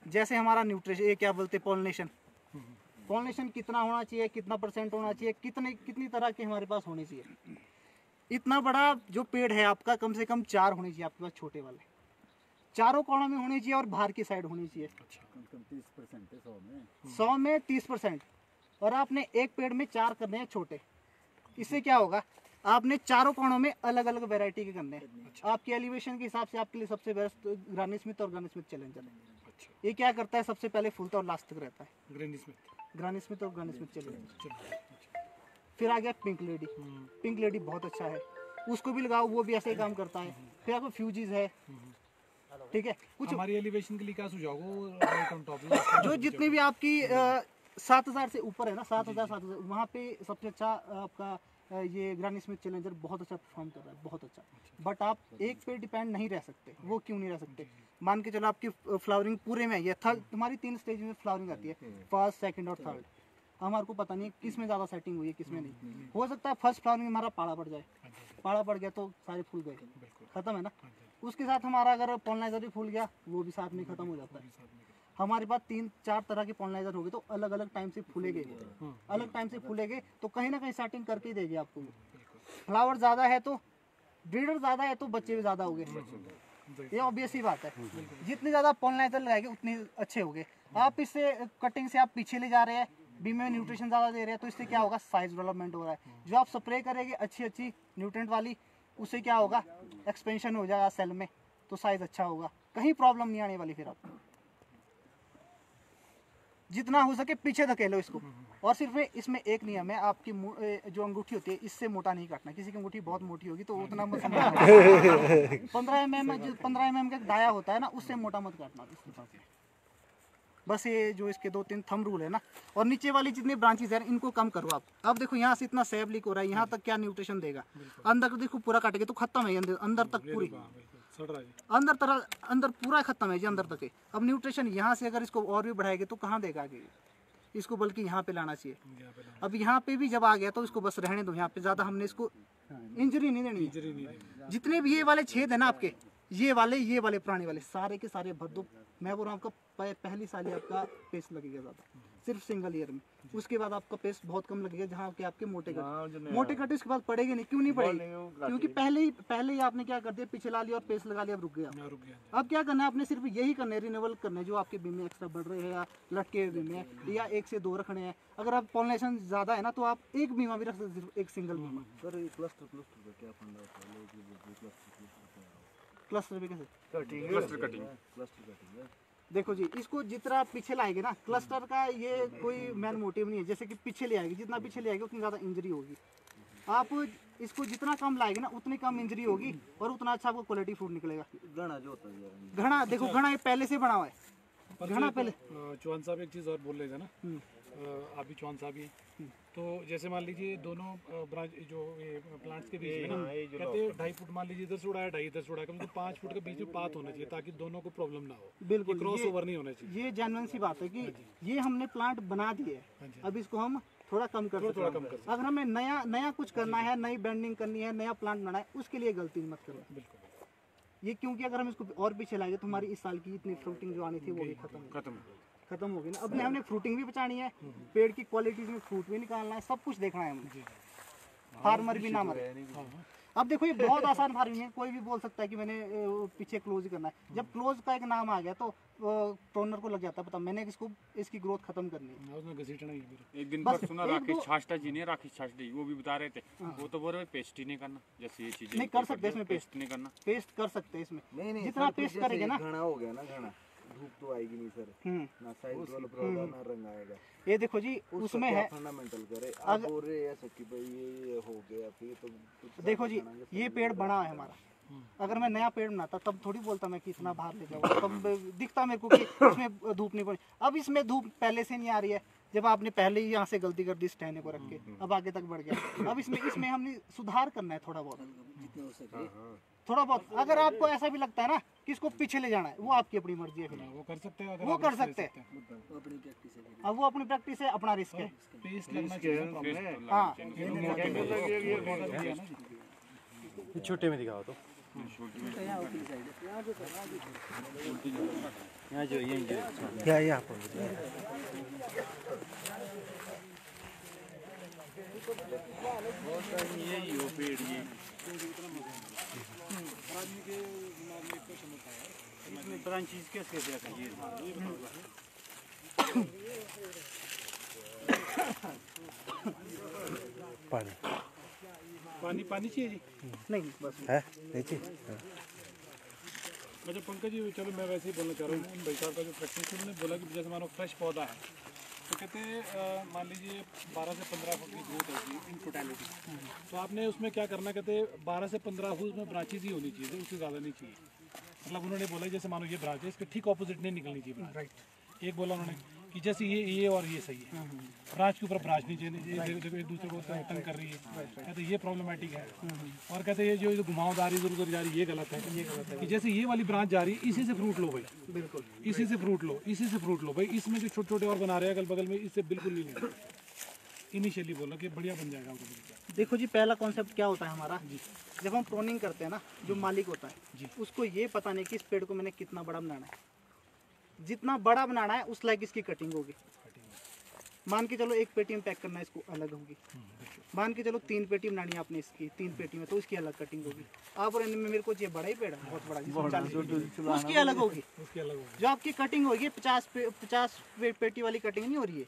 Speaker 3: जैसे हमारा न्यूट्रिशन, ये क्या बोलते हैं, पॉलिनेशन, पॉलिनेशन कितना होना चाहिए, कितना % होना चाहिए, कितनी तरह के हमारे पास होने चाहिए। इतना बड़ा जो पेड़ है आपका, कम से कम 4 होने चाहिए आपके पास छोटे वाले, चारों कोनों में होने चाहिए और बाहर की साइड होनी चाहिए।
Speaker 5: 30% है
Speaker 3: 100 में 30%। और आपने एक पेड़ में 4 करने हैं छोटे, इससे क्या होगा, आपने चारों कोनों में अलग अलग वैरायटी के करने हैं। आपके एलिवेशन के हिसाब से आपके लिए सबसे बेस्ट ग्रानी स्मिथ और ग्रानी स्मिथ चैलेंजर है। ये क्या करता है, सबसे पहले फूलता और लास्ट तक रहता है, ग्रानी स्मिथ और ग्रानी स्मिथ चैलेंजर। फिर आ गया पिंक लेडी, पिंक लेडी बहुत अच्छा है, उसको भी लगाओ, वो भी ऐसे ही काम करता है। फिर आपको फ्यूजीज है, ठीक है। कुछ
Speaker 1: हमारी एलिवेशन के लिए क्या सुझाव हो,
Speaker 3: जो जितनी भी आपकी 7000 से ऊपर है ना, 7000 वहाँ पे सबसे अच्छा आपका ये ग्रानी स्मिथ चैलेंजर बहुत अच्छा परफॉर्म कर रहा है, बहुत अच्छा। बट आप एक पे डिपेंड नहीं रह सकते। वो क्यों नहीं रह सकते, मान के चलो आपकी फ्लावरिंग पूरे में है, तुम्हारी 3 स्टेज में फ्लावरिंग आती है, फर्स्ट, सेकंड और थर्ड। हमारे को पता नहीं है किस में ज़्यादा सेटिंग हुई है, किस में नहीं। हो सकता है फर्स्ट फ्लावरिंग में हमारा पाड़ा पड़ जाए, पाड़ा पड़ गया तो सारे फूल गए, खत्म है ना। उसके साथ हमारा अगर पॉलिनाइजर भी फूल गया, वो भी साथ में खत्म हो जाता है। हमारे पास 3-4 तरह के पॉलिनाइजर हो गए, तो अलग अलग टाइम से फूलेंगे, अलग टाइम से फूलेंगे, तो कहीं ना कहीं सेटिंग करके ही देगी आपको। फ्लावर ज़्यादा है तो ब्रीडर ज़्यादा है तो बच्चे भी ज़्यादा हो गए, ये ऑब्वियस ही बात है। जितनी ज़्यादा पॉलिनाइजर लगाएंगे उतने अच्छे हो गए। आप इससे कटिंग से आप पीछे ले जा रहे हैं, बीमे में न्यूट्रिशन ज़्यादा दे रहे हैं, तो इससे क्या होगा, साइज डेवलपमेंट हो रहा है। जो आप स्प्रे करेंगे अच्छी न्यूट्रिएंट वाली, उससे क्या होगा, एक्सपेंशन हो जाएगा सेल में, तो साइज अच्छा होगा, कहीं प्रॉब्लम नहीं आने वाली। फिर आप जितना हो सके पीछे धकेलो इसको। और सिर्फ इसमें एक नियम है, आपकी जो अंगूठी होती है इससे मोटा नहीं काटना। किसी की अंगूठी बहुत मोटी होगी तो उतना मत 15 mm का दाया होता है ना, उससे मोटा मत काटना इसके साथ। बस ये जो इसके 2-3 थंब रूल है ना। और नीचे वाली जितनी ब्रांचेज है इनको कम करो आप। अब देखो यहाँ से इतना सेब लीक हो रहा है, यहाँ तक क्या न्यूट्रिशन देगा, अंदर तो देखो पूरा काटेंगे तो खत्म है, अंदर तक पूरी, अंदर पूरा खत्म है जी, अंदर तक है। अब न्यूट्रिशन यहाँ से अगर इसको और भी बढ़ाएंगे तो कहाँ देगा आगे। इसको बल्कि यहाँ पे लाना चाहिए।
Speaker 1: यहाँ पे लाना।
Speaker 3: अब यहाँ पे भी जब आ गया तो इसको बस रहने दो, यहाँ पे ज्यादा हमने इसको इंजरी नहीं देनी है।
Speaker 1: इंजरी नहीं देनी।
Speaker 3: जितने भी ये वाले छेद है ना आपके, ये वाले पुराने वाले सारे के सारे भर दो। मैं बोल रहा हूँ आपका पहली साल ही आपका पेस्ट लगेगा ज्यादा, सिर्फ सिंगल ईयर में। उसके बाद आपका पेस्ट बहुत कम लगेगा, जहाँ के आपके मोटे कट इसके बाद पड़ेगे नहीं। क्यों नहीं पड़ेगी? क्योंकि पहले ही आपने क्या कर दिया, पीछे ला लिया और पेस्ट लगा लिया, अब रुक गया।
Speaker 1: यहाँ रुक गया।
Speaker 3: अब क्या करना है, आपने सिर्फ यही करना है, रिन्यूअल करना है जो आपके बीम में एक्स्ट्रा बढ़ रहे हैं या लटके हुए बीम में, या 1 से 2 रखने हैं। अगर आप पॉलिनेशन ज्यादा है ना तो आप एक बीमा भी रख सकते, सिर्फ एक सिंगल बीमा।
Speaker 5: सर ये क्लस्टर का क्या फंडा होता है? लोग
Speaker 3: क्लस्टर भी कैसे?
Speaker 4: Cluster cutting.
Speaker 5: क्लस्टर कटिंग है।
Speaker 3: देखो जी, इसको जितना पीछे लाएंगे ना, क्लस्टर का ये कोई मेन मोटिव नहीं है। जैसे कि पीछे ले आएगी, जितना पीछे ले आएगी उतनी ज़्यादा इंजरी होगी। आप इसको जितना कम लाएंगे ना उतनी कम इंजरी होगी और उतना अच्छा आपको क्वालिटी फ्रूट निकलेगा।
Speaker 5: घना जो होता है यार,
Speaker 3: घना देखो, घना ये पहले से बना हुआ है।
Speaker 1: पर
Speaker 3: घना
Speaker 1: जो
Speaker 3: पहले
Speaker 1: चौहान साहब एक चीज़ और बोल रहे थे ना, आप भी चौहान साहब ही हैं। तो जैसे मान लीजिए दोनों ब्रांच जो ये प्लांट्स के बीच में ना, कहते हैं 2.5 फुट, मान लीजिए इधर से उड़ाया 2.5 इधर से उड़ाया, कम से कम 5 फुट के बीच में पात होना चाहिए ताकि दोनों को प्रॉब्लम ना हो।
Speaker 3: बिल्कुल
Speaker 1: क्रॉस ओवर नहीं होना चाहिए।
Speaker 3: ये जेन्युइन सी बात है कि ये हमने प्लांट बना दिए है, अब इसको हम थोड़ा कम कर सकते हैं। अगर हमें नया कुछ करना है, नई बेंडिंग करनी है, नया प्लांट बनाना है, उसके लिए गलती मत करना।
Speaker 1: बिल्कुल।
Speaker 3: ये क्योंकि अगर हम इसको और पीछे लाएंगे तो हमारी इस साल की इतनी फ्रूटिंग जो आनी थी वो भी खत्म होगी ना। अब हमने फ्रूटिंग भी बचानी है, पेड़ की क्वालिटी में फ्रूट भी निकालना है, सब कुछ देखना है हमें, फार्मर भी ना मरे। अब देखो ये बहुत आसान फार्मिंग है, कोई भी बोल सकता है कि मैंने पीछे क्लोज ही करना है। जब क्लोज का एक नाम आ गया तो टोनर को लग जाता है पता, मैंने इसकी ग्रोथ खत्म करनी है।
Speaker 1: उसमें घसीटना ही है।
Speaker 4: एक दिन पर सुना राकेश छाछटा जी ने, राकेश छाछटा जी वो भी बता रहे थे, वो तो बोल रहे पेस्ट ही नहीं करना, जैसे ये चीजें
Speaker 3: नहीं कर सकते इसमें, पेस्ट
Speaker 4: नहीं करना।
Speaker 3: पेस्ट कर सकते हैं इसमें,
Speaker 5: नहीं
Speaker 3: जितना पेस्ट करेंगे ना।
Speaker 5: घना हो गया ना, घना धूप तो आएगी नहीं सर, ना साइड डेवलप होगा ना रंग आएगा।
Speaker 3: ये देखो जी, उसमें है
Speaker 5: फंडामेंटल करे। अब बोल रहे ऐसा कि भाई ये हो गया फिर तो
Speaker 3: देखो जी, ये पेड़ बड़ा है हमारा। अगर मैं नया पेड़ बनाता तब थोड़ी बोलता मैं कि इतना बाहर ले जाऊंगा, तब दिखता मेरे को कि इसमें धूप नहीं पड़ी। अब इसमें धूप पहले से नहीं आ रही है, जब आपने पहले ही यहाँ से गलती कर दी स्टैंड को रख के, अब आगे तक बढ़ गया। अब इसमें हमने सुधार करना है थोड़ा बहुत। अगर आपको ऐसा भी लगता है ना कि इसको पीछे ले जाना है, वो आपकी अपनी मर्जी है, फिर
Speaker 1: वो कर सकते हैं।
Speaker 3: वो कर सकते हैं। अब वो अपनी प्रैक्टिस है, अपना रिस्क है।
Speaker 1: पेस्ट लगना चाहिए।
Speaker 3: हाँ,
Speaker 2: छोटे में दिखाओ तो। यहाँ जो ये यहाँ पर यही हो पेड़ ये इसमें ब्रांचेस कैसे चाहिए?
Speaker 1: पानी चाहिए जी?
Speaker 3: नहीं बस
Speaker 5: है देखिए।
Speaker 1: अच्छा पंकज जी, चलो मैं वैसे ही बोलना चाह रहा हूँ, भाई साहब का जो प्रैक्टिस है उन्होंने बोला कि जैसे मानो फ्रेश पौधा है तो कहते हैं मान लीजिए 12 से 15 फुट की ग्रोथ होगी इन टोटलिटी, तो आपने उसमें क्या करना, कहते हैं 12 से 15 फुट में ब्रांचेज ही होनी चाहिए, उससे ज़्यादा नहीं चाहिए। मतलब उन्होंने बोला जैसे मानो ये ब्रांच है, इसके ठीक ऑपोजिट नहीं निकलनी चाहिए। राइट। एक बोला उन्होंने कि जैसे ये और ये सही है, ब्रांच के ऊपर ब्रांच नहीं चाहिए, देखो एक दूसरे को तंग कर रही है, कहते ये प्रॉब्लमेटिक है। और कहते ये जो घुमावदारी इधर उधर जा रही है ये गलत है, कि जैसे ये वाली ब्रांच जा रही है इसी से फ्रूट लो भाई, बिल्कुल इसी से फ्रूट लो, इसी से फ्रूट लो भाई, इसमें जो छोटे छोटे और बना रहे हैं अगल बगल में, इससे बिल्कुल नहीं लेना। इनिशियली बोला कि बढ़िया बन जाएगा आपको।
Speaker 3: देखो जी, पहला कॉन्सेप्ट क्या होता है हमारा, जब हम प्रोनिंग करते हैं ना, जो मालिक होता है उसको ये पता नहीं कि इस पेड़ को मैंने कितना बड़ा बनाना है। जितना बड़ा बनाना है उस लायक इसकी कटिंग होगी। मान के चलो 1 पेटी में पैक करना है, इसको अलग होगी। मान के चलो 3 पेटी बनानी है आपने इसकी, 3 पेटी में, तो इसकी अलग कटिंग होगी। आप और मेरे को ये बड़ा ही पेड़ है, बहुत बड़ा, उसकी अलग होगी। जो आपकी कटिंग होगी 50 पेटी वाली कटिंग नहीं हो रही है,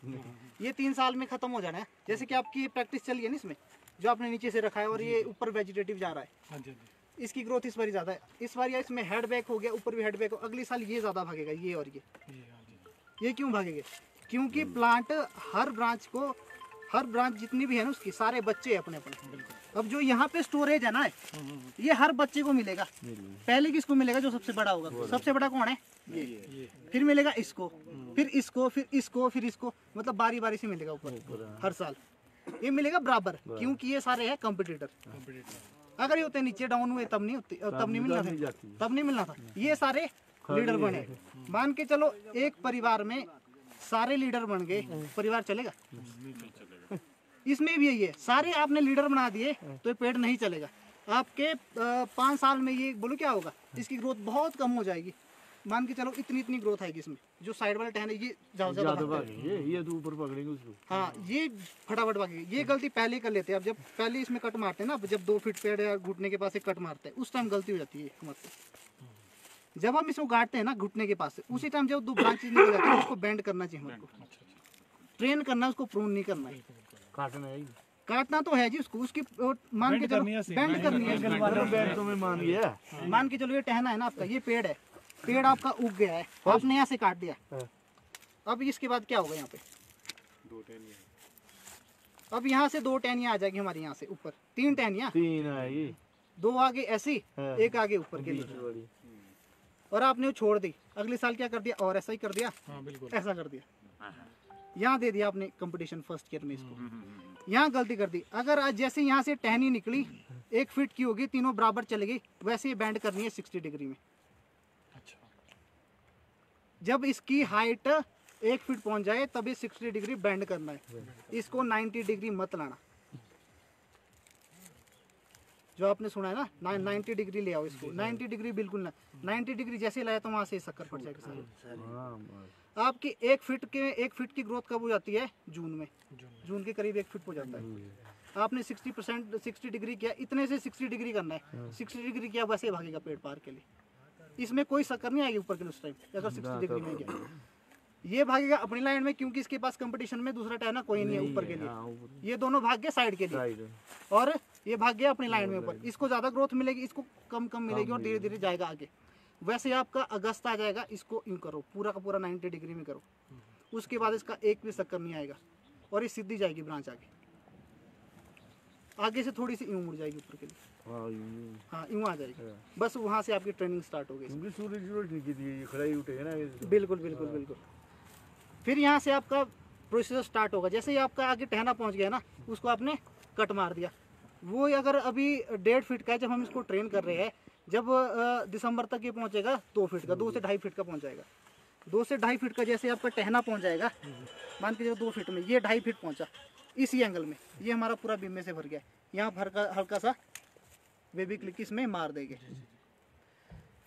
Speaker 3: ये 3 साल में खत्म हो जाना है। जैसे कि आपकी प्रैक्टिस चली है ना, इसमें जो आपने नीचे से रखा है और ये ऊपर वेजिटेटिव जा रहा है, इसकी ग्रोथ इस बार ज़्यादा है, इस बार इसमें हेड बैक हो गया, ऊपर भी हेड बैक हो, अगले साल ये ज़्यादा भागेगा, ये और ये क्यों भागेगा? क्योंकि प्लांट हर ब्रांच जितनी भी है ना उसकी सारे बच्चे हैं अपने अपने। अब जो यहाँ पे स्टोरेज है ना, ये हर बच्चे को मिलेगा। पहले किसको मिलेगा? जो सबसे बड़ा होगा। सबसे बड़ा कौन है? ये। फिर मिलेगा इसको, फिर इसको, फिर इसको, फिर इसको, मतलब बारी बारी से मिलेगा ऊपर हर साल। ये मिलेगा बराबर, क्योंकि ये सारे हैं कॉम्पिटिटर। अगर ये होते नीचे डाउन हुए तब नहीं मिलना था। ये सारे लीडर बने। मान के चलो एक परिवार में सारे लीडर बन गए, परिवार चलेगा? इसमें भी यही है, सारे आपने लीडर बना दिए तो ये पेड़ नहीं चलेगा। आपके 5 साल में ये बोलो क्या होगा, इसकी ग्रोथ बहुत कम हो जाएगी। मान के चलो इतनी ग्रोथ आएगी इसमें। जो साइड वाले टहने ये ज्यादा भागेंगे,
Speaker 5: ये तो ऊपर पकड़ेंगे उसको।
Speaker 3: हाँ, ये फटाफट भागेंगे। ये गलती पहले कर लेते हैं। अब जब पहले इसमें कट मारते हैं ना, जब 2 फीट पेड़ या घुटने के पास से कट मारते हैं, उस टाइम गलती हो जाती है हमारे। जब हम इसको गाड़ते हैं ना घुटने के पास से, उसी टाइम जब 2 ब्रांचेस निकल जाती है, उसको बेंड करना चाहिए हमारे को। ट्रेन करना है उसको, प्रून नहीं करना है। काटना तो है जी उसको, उसकी मान के चलो बेंड करनी है। मान के चलो ये टहना है ना आपका, ये पेड़ है, पेड़ आपका उग गया है, आपने यहाँ से काट दिया। अब इसके बाद क्या होगा, यहाँ पे
Speaker 2: 2 टहनियाँ।
Speaker 3: अब यहाँ से 2 टहनियाँ आ जाएगी हमारे यहाँ से ऊपर, 3 टहनियाँ,
Speaker 5: 3 आएगी,
Speaker 3: 2 आगे ऐसी, एक आगे ऊपर के लिए, और आपने वो छोड़ दी। अगले साल क्या कर दिया, और ऐसा ही कर दिया, ऐसा कर दिया। यहाँ दे दिया आपने कंपटीशन फर्स्ट ईयर में इसको। यहाँ गलती कर दी। अगर आज जैसे यहाँ से टहनी निकली 1 फीट की होगी, तीनों बराबर चलेगी, वैसे ही बैंड करनी है 60 डिग्री में। जब इसकी हाइट 1 फीट पहुंच जाए तब ये 60 डिग्री बेंड करना है। इसको 90 डिग्री मत लाना। जो आपने सुना है ना 90 डिग्री ले आओ इसको, 90 डिग्री बिल्कुल ना। 90 डिग्री जैसे लाया तो वहां से शक्कर पड़ जाएगी। आपकी 1 फीट की ग्रोथ कब हो जाती है, जून में। जून के करीब 1 फीट हो जाता है। आपने 60 डिग्री किया, इतने से 60 डिग्री करना है। 60 डिग्री किया वैसे भागेगा पेड़ पार के लिए। इसमें कोई शक्कर नहीं आएगी ऊपर के उस टाइम, अगर 60 डिग्री में गया। ये भागेगा अपनी लाइन में, क्योंकि इसके पास कंपटीशन में दूसरा टहना कोई नहीं है ऊपर के लिए। ये दोनों भाग गए साइड के लिए, और ये भाग गया अपनी लाइन में ऊपर। इसको ज्यादा ग्रोथ मिलेगी, इसको कम मिलेगी, और धीरे धीरे जाएगा आगे। वैसे आपका अगस्त आ जाएगा, इसको यूं करो, पूरा का पूरा 90 डिग्री में करो। उसके बाद इसका एक भी शक्कर नहीं आएगा, और ये सीधी जाएगी ब्रांच आगे से थोड़ी सी यूं मुड़ जाएगी ऊपर के लिए। हाँ, यूं आ जाएगी। बस वहाँ से आपकी ट्रेनिंग स्टार्ट हो गई। बिल्कुल बिल्कुल बिल्कुल। फिर यहाँ से आपका प्रोसेस स्टार्ट होगा। जैसे ही आपका आगे टहना पहुँच गया ना, उसको आपने कट मार दिया। वो अगर अभी 1.5 फीट का है, जब हम इसको ट्रेन कर रहे हैं, जब दिसंबर तक ये पहुँचेगा 2 फीट का, 2 से 2.5 फीट का पहुँच जाएगा। 2 से 2.5 फीट का जैसे आपका टहना पहुँच जाएगा, मान के चलो 2 फीट में, ये 2.5 फीट पहुँचा इसी एंगल में, ये हमारा पूरा बीम में से भर गया। यहाँ हल्का सा बेबी क्लिक इसमें मार देंगे।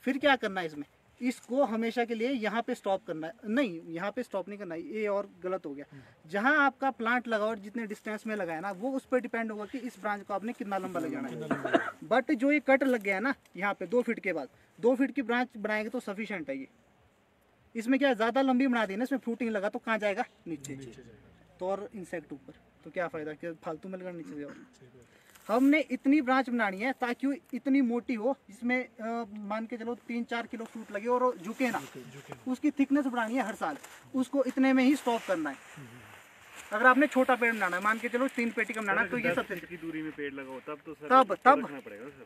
Speaker 3: फिर क्या करना है इसमें, इसको हमेशा के लिए यहाँ पे स्टॉप करना है। नहीं, यहाँ पे स्टॉप नहीं करना है, ये और गलत हो गया। जहाँ आपका प्लांट लगा और जितने डिस्टेंस में लगाया ना, वो उस पर डिपेंड होगा कि इस ब्रांच को आपने कितना लंबा ले जाना है। बट जो ये कट लग गया ना यहाँ पे 2 फीट के बाद, 2 फीट की ब्रांच बनाएंगे तो सफिशिएंट है ये। इसमें क्या ज़्यादा लंबी बना दी ना, इसमें फ्रूटिंग लगा तो कहाँ जाएगा, नीचे। तो और इंसेक्ट ऊपर, तो क्या फ़ायदा, क्या फालतू में लगा नीचे जाओ। हमने इतनी ब्रांच बनानी है ताकि वो इतनी मोटी हो, जिसमें मान के चलो 3-4 किलो फ्रूट लगे और झुके ना। उसकी थिकनेस बढ़ानी है हर साल, उसको इतने में ही स्टॉप करना है। अगर आपने छोटा पेड़ बनाना है, मान के चलो 3 पेटी का बनाना है, तो ये सब
Speaker 2: की दूरी में पेड़ लगाओ, तब तो सर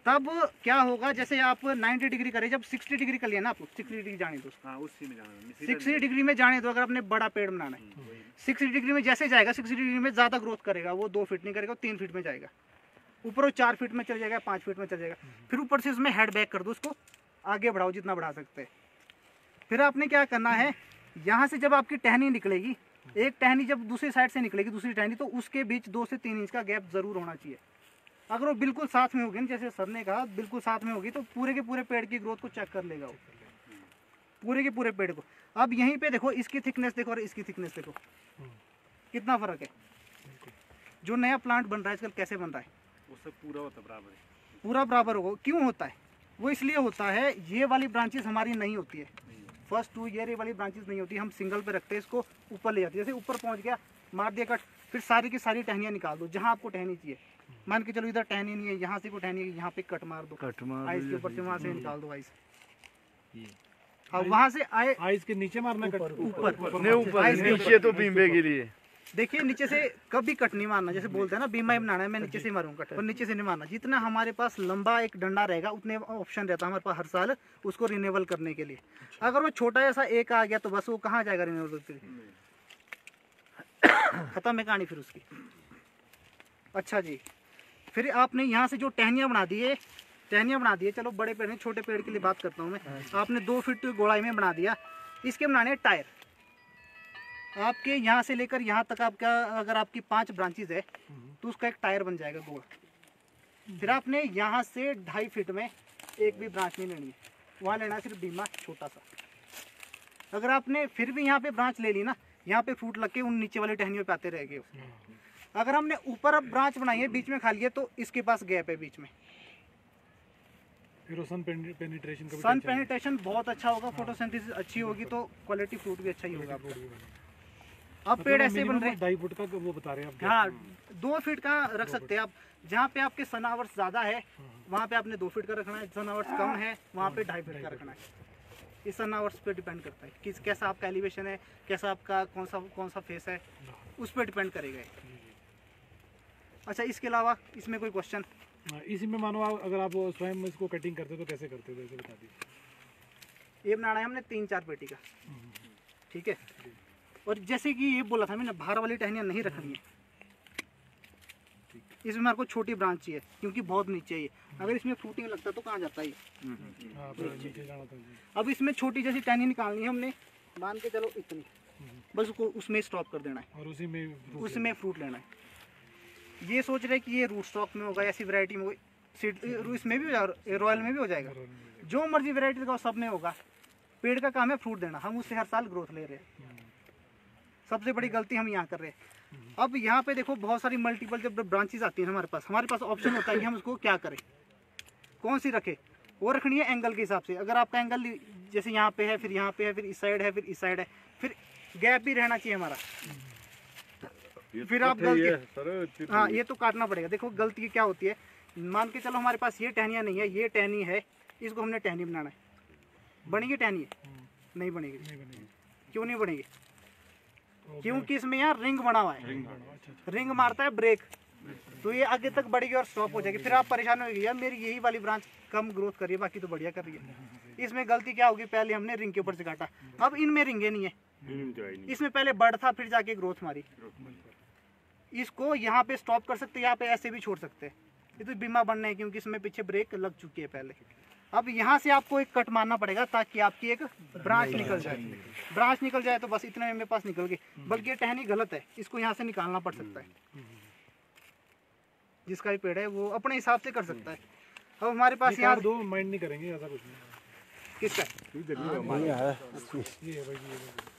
Speaker 3: तब क्या होगा, जैसे आप 90 डिग्री करें, जब 60 डिग्री कर लिया ना आपको, 60 डिग्री जाने दो।
Speaker 2: हाँ, उसी में जाना,
Speaker 3: 60 डिग्री में जाने दो। अगर आपने बड़ा पेड़ बनाना है, 60 डिग्री में जैसे जाएगा, 60 डिग्री में ज़्यादा ग्रोथ करेगा, वो 2 फीट नहीं करेगा, 3 फीट में जाएगा। ऊपर वो 4 फीट में चल जाएगा, 5 फीट में चल जाएगा। फिर ऊपर से उसमें हेड बैक कर दो, उसको आगे बढ़ाओ जितना बढ़ा सकते हैं। फिर आपने क्या करना है, यहाँ से जब आपकी टहनी निकलेगी, एक टहनी जब दूसरी साइड से निकलेगी, दूसरी टहनी, तो उसके बीच 2 से 3 इंच का गैप जरूर होना चाहिए। अगर वो बिल्कुल साथ में होगी, जैसे सर ने कहा बिल्कुल साथ में होगी, तो पूरे के पूरे पेड़ की ग्रोथ को चेक कर लेगा वो, पूरे के पूरे पेड़ को। अब यहीं पे देखो, इसकी थिकनेस देखो और इसकी थिकनेस देखो, कितना फर्क है। जो नया प्लांट बन रहा है आजकल, कैसे बन रहा है,
Speaker 2: वो सब पूरा होता बराबर है,
Speaker 3: पूरा बराबर होगा। क्यों होता है, वो इसलिए होता है, ये वाली ब्रांचेस हमारी नहीं होती है। फर्स्ट 2 ईयर ये वाली ब्रांचेस नहीं होती, हम सिंगल पे रखते हैं, इसको ऊपर ले जाते हैं। जैसे ऊपर पहुंच गया, मार दिया कट, फिर सारी की सारी टहनियाँ निकाल दो जहाँ आपको टहनी चाहिए। मान के चलो इधर टहनी नहीं है, यहाँ से कोई टहनी है, यहाँ पे कट मार दो, आइस के ऊपर से, वहाँ से निकाल दो आइस। अब वहाँ से आए,
Speaker 1: आइस के नीचे मारना कट,
Speaker 3: ऊपर
Speaker 5: आइस नीचे तो बीमे के लिए।
Speaker 3: देखिए नीचे से कभी कट नहीं मारना। जैसे बोलते हैं ना, बीमा ही बनाना है, मैं नीचे से मारूंगा कट, और नीचे से नहीं मारना। जितना हमारे पास लंबा एक डंडा रहेगा, उतने ऑप्शन रहता है हमारे पास हर साल उसको रिन्यूअल करने के लिए। अगर वो छोटा ऐसा एक आ गया तो बस वो कहाँ जाएगा रिन्यूअल के लिए, खत्म है कहानी फिर उसकी। अच्छा जी, फिर आपने यहाँ से जो टहनियाँ बना दी है, चलो बड़े पेड़, छोटे पेड़ के लिए बात करता हूँ मैं। आपने 2 फीट गोलाई में बना दिया, इसके बनाने टायर। आपके यहाँ से लेकर यहाँ तक आपका अगर आपकी 5 ब्रांचेज है तो उसका एक टायर बन जाएगा गोल। फिर आपने यहाँ से 2.5 फीट में एक भी ब्रांच नहीं लेनी है, वहाँ लेना है सिर्फ बीमा छोटा सा। अगर आपने फिर भी यहाँ पे ब्रांच ले ली ना, यहाँ पे फूट लग के उन नीचे वाले टहनियों पे आते रह गए। अगर हमने ऊपर अब ब्रांच बनाई है बीच में खा लिया तो इसके पास गैप है बीच में।
Speaker 1: फिर सन पेनिट्रेशन का भी
Speaker 3: सन पेनिट्रेशन बहुत अच्छा होगा, फोटोसिंथेसिस अच्छी होगी तो क्वालिटी फ्रूट भी अच्छा ही होगा आपका। अब पेड़ ऐसे बन रहे हैं
Speaker 1: 2.5 फुट का वो बता रहे हैं आप।
Speaker 3: हाँ 2 फीट का रख सकते हैं आप। जहाँ पे आपके सन आवर्स ज़्यादा है वहाँ पे आपने 2 फीट का रखना है, सन आवर्स कम है वहाँ पे 2.5 फीट का रखना है। इस सन आवर्स पे डिपेंड करता है कि कैसा आपका एलिवेशन है, कैसा आपका कौन सा फेस है, उस पर डिपेंड करेगा। अच्छा इसके अलावा इसमें कोई क्वेश्चन?
Speaker 1: इसी में मानो अगर आप स्वयं इसको कटिंग करते तो कैसे करते थे बता दीजिए।
Speaker 3: ये बनाना है हमने 3-4 पेटी का, ठीक है। और जैसे कि ये बोला था मैंने, बाहर वाली टहनियाँ नहीं रखनी है। इसमें हमारे को छोटी ब्रांच चाहिए क्योंकि बहुत नीचे है ये। अगर इसमें फ्रूटिंग लगता तो कहाँ जाता है ये। अब इसमें छोटी जैसी टहनी निकालनी है हमने, मान के चलो इतनी, बस उसको उसमें स्टॉप कर देना है
Speaker 1: और
Speaker 3: उसमें फ्रूट लेना है। ये सोच रहे कि ये रूट स्टॉक में होगा, ऐसी वैरायटी में होगी, इसमें भी हो जाएगा, रॉयल में भी हो जाएगा, जो मर्जी वैरायटी लगाओ सब में होगा। पेड़ का काम है फ्रूट देना, हम उससे हर साल ग्रोथ ले रहे हैं। सबसे बड़ी गलती हम यहाँ कर रहे हैं। अब यहाँ पे देखो बहुत सारी मल्टीपल जब ब्रांचेस आती हैं हमारे पास ऑप्शन होता है कि हम उसको क्या करें, कौन सी रखें। वो रखनी है एंगल के हिसाब से। अगर आपका एंगल जैसे यहाँ पे है, फिर यहाँ पे है, फिर इस साइड है, फिर इस साइड है, फिर गैप भी रहना चाहिए हमारा। फिर आप गलती, हाँ ये तो काटना पड़ेगा। देखो गलती क्या होती है, मान के चलो हमारे पास ये टहनियाँ नहीं है, ये टहनी है, इसको हमने टहनी बनाना है, बनेगी टहनी? नहीं बनेगी। क्यों नहीं बनेगी? क्योंकि इसमें यहाँ रिंग बना हुआ है, रिंग मारता है ब्रेक, तो ये आगे तक बढ़ेगी और स्टॉप हो जाएगी। फिर आप परेशान होगी, यार मेरी यही वाली ब्रांच कम ग्रोथ कर रही है, बाकी तो बढ़िया कर रही है। इसमें गलती क्या होगी, पहले हमने रिंग के ऊपर से काटा, अब इनमें रिंगे नहीं है। इसमें पहले बड़ था फिर जाके ग्रोथ मारी। इसको यहाँ पे स्टॉप कर सकते हैं, यहाँ पे ऐसे भी छोड़ सकते हैं। ये तो बीमा बनना है क्योंकि इसमें पीछे ब्रेक लग चुकी है पहले। अब यहाँ से आपको एक कट मारना पड़ेगा ताकि आपकी एक ब्रांच निकल जाए। ब्रांच निकल जाए तो बस इतने में मेरे पास निकल गई, बल्कि ये टहनी गलत है, इसको यहाँ से निकालना पड़ सकता है। जिसका भी पेड़ है वो अपने हिसाब से कर सकता है। अब हमारे पास यहाँ
Speaker 1: दो माइंड नहीं करेंगे ऐसा कुछ नहीं।
Speaker 3: किसका?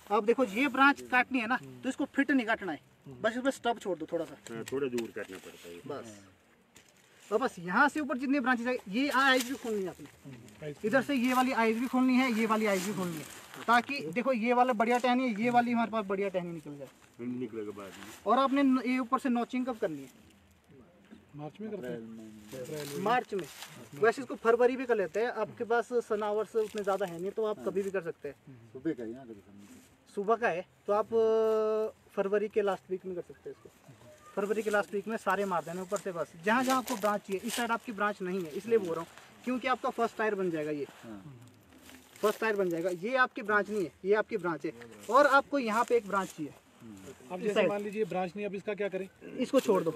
Speaker 3: अब देखो ये ब्रांच काटनी है ना तो इसको फिट नहीं काटना है, बस इसमें स्टब छोड़ दो थोड़ा सा,
Speaker 2: थोड़ा दूर काटना पड़ता है
Speaker 3: बस। और बस यहाँ से ऊपर जितनी ब्रांचेस है, ये आइज भी खोलनी है आपने, इधर से ये वाली आइज भी खोलनी है, ये वाली आइज भी खोलनी है, ताकि देखो ये वाला बढ़िया टहनी है, ये वाली हमारे पास बढ़िया टहनी निकल जाए।
Speaker 2: निकलेगा बाद में।
Speaker 3: और आपने ये ऊपर से नॉचिंग कब करनी है?
Speaker 1: मार्च में करते हैं।
Speaker 3: मार्च में। वैसे इसको फरवरी भी कर लेते हैं, आपके पास सनावर से उतने ज़्यादा है नहीं तो आप कभी भी कर सकते हैं।
Speaker 5: सुबह का ही ना,
Speaker 3: सुबह का है तो आप फरवरी के लास्ट वीक में कर सकते हैं इसको। फरवरी के लास्ट वीक में सारे मार देने ऊपर से, बस जहाँ जहाँ आपको ब्रांच चाहिए। इस साइड आपकी ब्रांच नहीं है इसलिए बोल रहा हूँ, क्योंकि आपका फर्स्ट टायर बन जाएगा, ये फर्स्ट टायर बन जाएगा। ये आपकी ब्रांच नहीं है, ये आपकी ब्रांच है। और आपको यहाँ पे एक ब्रांच चाहिए।
Speaker 1: अब जैसे मान लीजिए ब्रांच नहीं, अब इसका क्या करें?
Speaker 3: इसको छोड़ दो,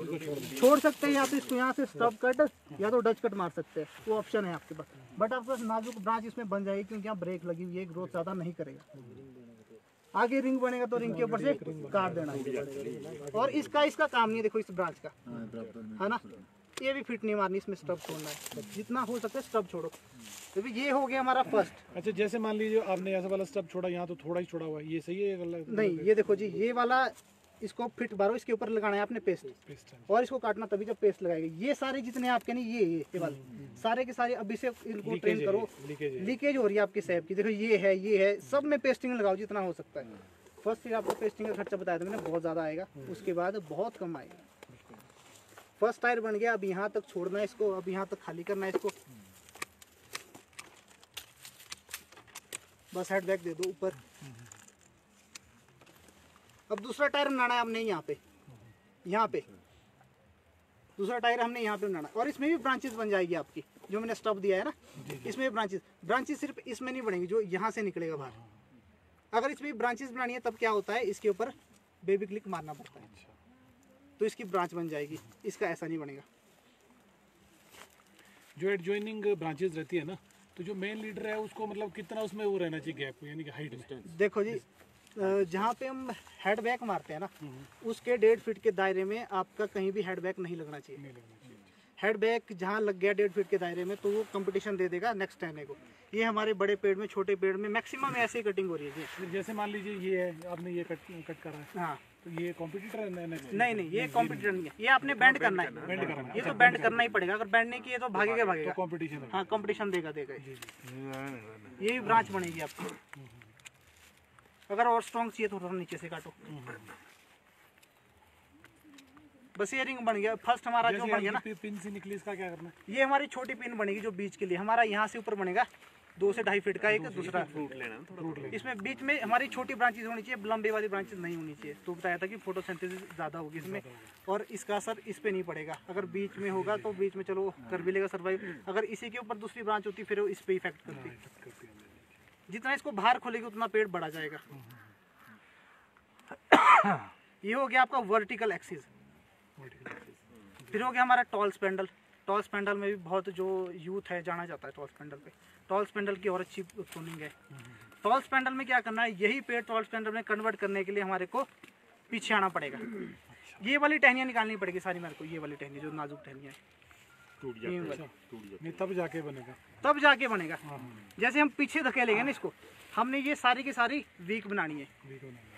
Speaker 3: छोड़ सकते हैं, या तो इसको यहाँ से स्टब कट या तो डच कट मार सकते हैं, वो ऑप्शन है आपके पास। बट आपके पास नाजुक ब्रांच इसमें बन जाएगी क्योंकि यहाँ ब्रेक लगी हुई है, ग्रोथ ज़्यादा नहीं करेगा। आगे रिंग बनेगा तो रिंग के ऊपर से काट देना है। और इसका काम नहीं है, देखो इस ब्रांच का है ना, ये भी फिट नहीं मारनी, इसमें स्टब छोड़ना है, जितना हो सकता है स्टब छोड़ो। तो ये हो गया हमारा फर्स्ट।
Speaker 1: अच्छा जैसे मान लीजिए आपने ऐसा वाला स्टब छोड़ा, यहाँ तो थोड़ा ही छोड़ा हुआ है, ये सही है गलत?
Speaker 3: नहीं, ये देखो जी, ये वाला इसको फिट मारो, इसके ऊपर लगाना है आपने पेस्ट, और इसको काटना तभी जब पेस्ट लगाएगा। ये सारे जितने आपके नहीं, ये वाले सारे के सारे अभी से इनको ट्रेन करो। लीकेज हो रही है आपकी सैप की, देखो ये है, सब में पेस्टिंग लगाओ जितना हो सकता है। फर्स्ट ईयर आपको पेस्टिंग का खर्चा बताया था मैंने, बहुत ज़्यादा आएगा, उसके बाद बहुत कम आएगा। फर्स्ट टायर बन गया, अब यहाँ तक छोड़ना है इसको, अब यहाँ तक खाली करना है इसको, बस हेड बैक दे दो ऊपर। अब दूसरा टायर बनाना है हमने यहाँ पे दूसरा टायर हमने यहाँ पे बनाना, और इसमें भी ब्रांचेस बन जाएगी आपकी, जो मैंने स्टब दिया है ना, इसमें ब्रांचेस सिर्फ इसमें नहीं बनेंगी, जो यहाँ से निकलेगा बाहर। अगर इसमें ब्रांचेस बनानी है तब क्या होता है, इसके ऊपर बेबी क्लिक मारना पड़ता है, तो इसकी ब्रांच बन जाएगी, इसका ऐसा नहीं बनेगा।
Speaker 1: जो एडजॉइनिंग ब्रांचेस रहती है ना, तो जो मेन लीडर है उसको मतलब कितना उसमें वो रहना चाहिए गैप, यानी कि हाइट में?
Speaker 3: देखो जी, जहाँ पे हम हेड बैक मारते हैं ना, उसके 1.5 फीट के दायरे में आपका कहीं भी हेड बैक नहीं लगना चाहिए। हेड बैक जहाँ लग गया 1.5 फीट के दायरे में तो वो कंपटीशन दे देगा नेक्स्ट टहने को। ये हमारे बड़े पेड़ में, छोटे पेड़ में मैक्सिमम ऐसे ही कटिंग हो रही है जी।
Speaker 1: जैसे मान लीजिए ये है, आपने ये कट करा है,
Speaker 3: हाँ,
Speaker 1: तो ये कॉम्पिटिटर है next?
Speaker 3: नहीं ये कॉम्पिटिटर नहीं है, ये आपने बैंड करना है। ये तो बैंड करना ही पड़ेगा, अगर बैंड नहीं किए तो भागेगा।
Speaker 1: कॉम्पिटिशन है।
Speaker 3: हाँ, कंपटीशन देगा। यही ब्रांच बनेगी आपकी। अगर और स्ट्रॉन्ग चाहिए तो थोड़ा नीचे से काटो। बस ये रिंग बन गया। फर्स्ट हमारा जो बन गया ना,
Speaker 1: पिन से निकली, इसका क्या करना है?
Speaker 3: ये हमारी छोटी पिन बनेगी जो बीच के लिए। हमारा यहाँ से ऊपर बनेगा 2 से 2.5 फीट का एक दूसरा फ्रूट लेना। इसमें बीच में हमारी छोटी ब्रांचेज होनी चाहिए, लंबी वाली ब्रांचेज नहीं होनी चाहिए। तो बताया था कि फोटोसिंथेसिस ज़्यादा होगी इसमें और इसका असर इस पे नहीं पड़ेगा। अगर बीच में होगा तो बीच में चलो कर भी लेगा सर्वाइव। अगर इसी के ऊपर दूसरी ब्रांच होती फिर वो इस पे इफेक्ट करती। जितना इसको बाहर खोलेगी उतना पेड़ बढ़ा जाएगा। ये हो गया आपका वर्टिकल एक्सिस। फिर हो गया हमारा टॉल स्पेंडल। टॉल स्पेंडल में भी बहुत जो यूथ है जाना जाता है टॉल स्पेंडल पे। टॉल स्पेंडल की और अच्छी प्रूनिंग है। टॉल स्पेंडल में क्या करना है, यही पेड़ टॉल स्पेंडल में कन्वर्ट करने के लिए हमारे को पीछे आना पड़ेगा। ये वाली टहनियाँ निकालनी पड़ेगी सारी मेरे को। ये वाली टहनी जो नाजुक टहनियाँ
Speaker 1: नहीं, तब जाके बनेगा।
Speaker 3: तब जाके बनेगा। जैसे हम पीछे धकेलेंगे ना इसको, हमने ये सारी की सारी वीक बनानी है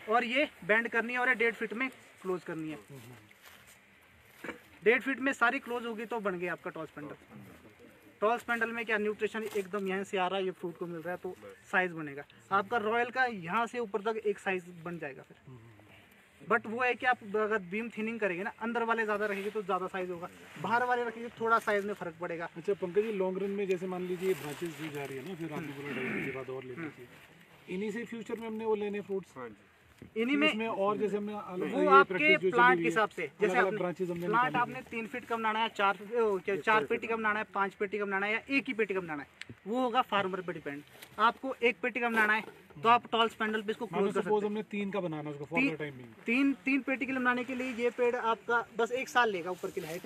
Speaker 3: और ये बेंड करनी है और ये 1.5 फीट में क्लोज करनी है। 1.5 फीट में सारी क्लोज होगी तो बन गया आपका टॉल स्पेंडल। टॉल स्पेंडल में क्या न्यूट्रिशन एकदम यहाँ से आ रहा है, ये फ्रूट को मिल रहा है तो साइज बनेगा आपका। रॉयल का यहाँ से ऊपर तक एक साइज बन जाएगा फिर। बट वो है कि आप अगर बीम थिनिंग करेंगे ना, अंदर वाले ज़्यादा रखेंगे तो ज़्यादा साइज होगा, बाहर वाले रखेंगे थोड़ा साइज में फर्क पड़ेगा।
Speaker 1: अच्छा पंकज जी, लॉन्ग रन में जैसे मान लीजिए ब्रांचेस दी जा रही है ना, फिर आपने बोला डायरेक्ट के बाद और लेनी चाहिए, इन्हीं से फ्यूचर में हमने वो लेने फ्रूट्स
Speaker 3: इन्हीं में
Speaker 1: और जैसे हमने
Speaker 3: वो आपके प्लांट के हिसाब से, जैसे
Speaker 1: ब्रांचेस हमने
Speaker 3: प्लांट आपने 3 फीट का बनाना है, 4 पेटी का बनाना है, 5 पेटी का बनाना है या एक ही पेटी का बनाना है, वो होगा फार्मर पे डिपेंड। आपको 1 पेटी का बनाना है तो आप टॉल स्पेंडल पे इसको क्लोज कर सकते हैं।
Speaker 1: हमने 3 का बनाना है उसको फॉर द टाइम बिंग।
Speaker 3: 3 पेटी के लिए बनाने के लिए ये पेड़ आपका बस 1 साल लेगा ऊपर की हाइट।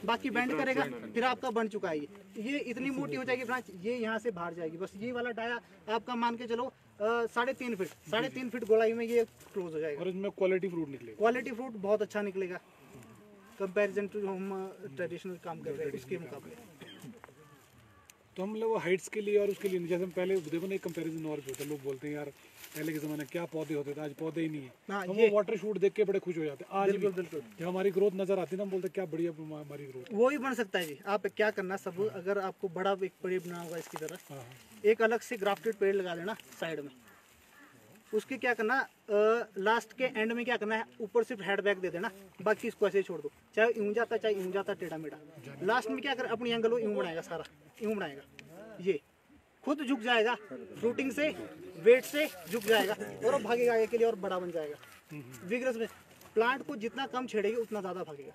Speaker 3: बाकी बैंड करेगा फिर आपका बन चुका है। ये इतनी मोटी हो जाएगी ब्रांच, ये यहाँ से बाहर जाएगी। बस ये वाला डाया आपका मान के चलो 3.5 फीट गोलाई में ये क्लोज हो जाएगा।
Speaker 1: और इसमें क्वालिटी फ्रूट निकलेगा।
Speaker 3: क्वालिटी फ्रूट बहुत अच्छा निकलेगा कंपैरिजन टू जो हम ट्रेडिशनल काम कर रहे हैं उसके मुकाबले।
Speaker 1: तो हम लोग हाइट्स के लिए और उसके लिए, जैसे हम पहले देखो ना, एक कंपैरिजन और होता है। लोग बोलते हैं यार पहले के ज़माने क्या पौधे होते थे, आज पौधे ही नहीं है। हम वो वाटर शूट देख के बड़े खुश हो जाते हैं। आज बिल्कुल जब हमारी ग्रोथ नजर आती है ना, हम बोलते हैं क्या बढ़िया हमारी ग्रोथ।
Speaker 3: वो ही बन सकता है जी। आप क्या करना, सब अगर आपको बड़ा एक पेड़ बनाना होगा इसकी तरह, एक अलग से ग्राफ्टेड पेड़ लगा देना साइड में। उसके क्या करना, लास्ट के एंड में क्या करना है, ऊपर सिर्फ हेड बैक दे देना, बाकी इसको ऐसे छोड़ दो, चाहे यूं जाता चाहे यूं जाता टेढ़ा मेढ़ा। लास्ट में क्या कर, अपनी एंगल वो यूं बनाएगा, सारा यूं बनाएगा, ये खुद झुक जाएगा, फ्रूटिंग से वेट से झुक जाएगा और वो भागेगा आगे के लिए और बड़ा बन जाएगा विग्रस में। प्लांट को जितना कम छेड़ेंगे उतना ज़्यादा भागेगा।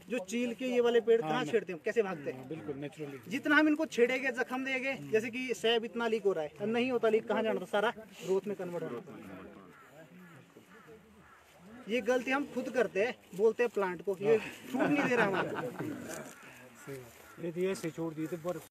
Speaker 3: जो चील के ये वाले पेड़ कहाँ छेड़ते हैं, कैसे भागते हैं,
Speaker 1: बिल्कुल नेचुरली।
Speaker 3: जितना हम इनको छेड़ेंगे, जख्म देंगे, जैसे कि सेब इतना लीक हो रहा है, नहीं होता लीक, कहाँ जाना था, सारा ग्रोथ में कन्वर्ट होना था। ये गलती हम खुद करते हैं, बोलते हैं प्लांट को ये फ्रूट नहीं दे रहा हमारा।
Speaker 1: ये छोड़ दिए थे पर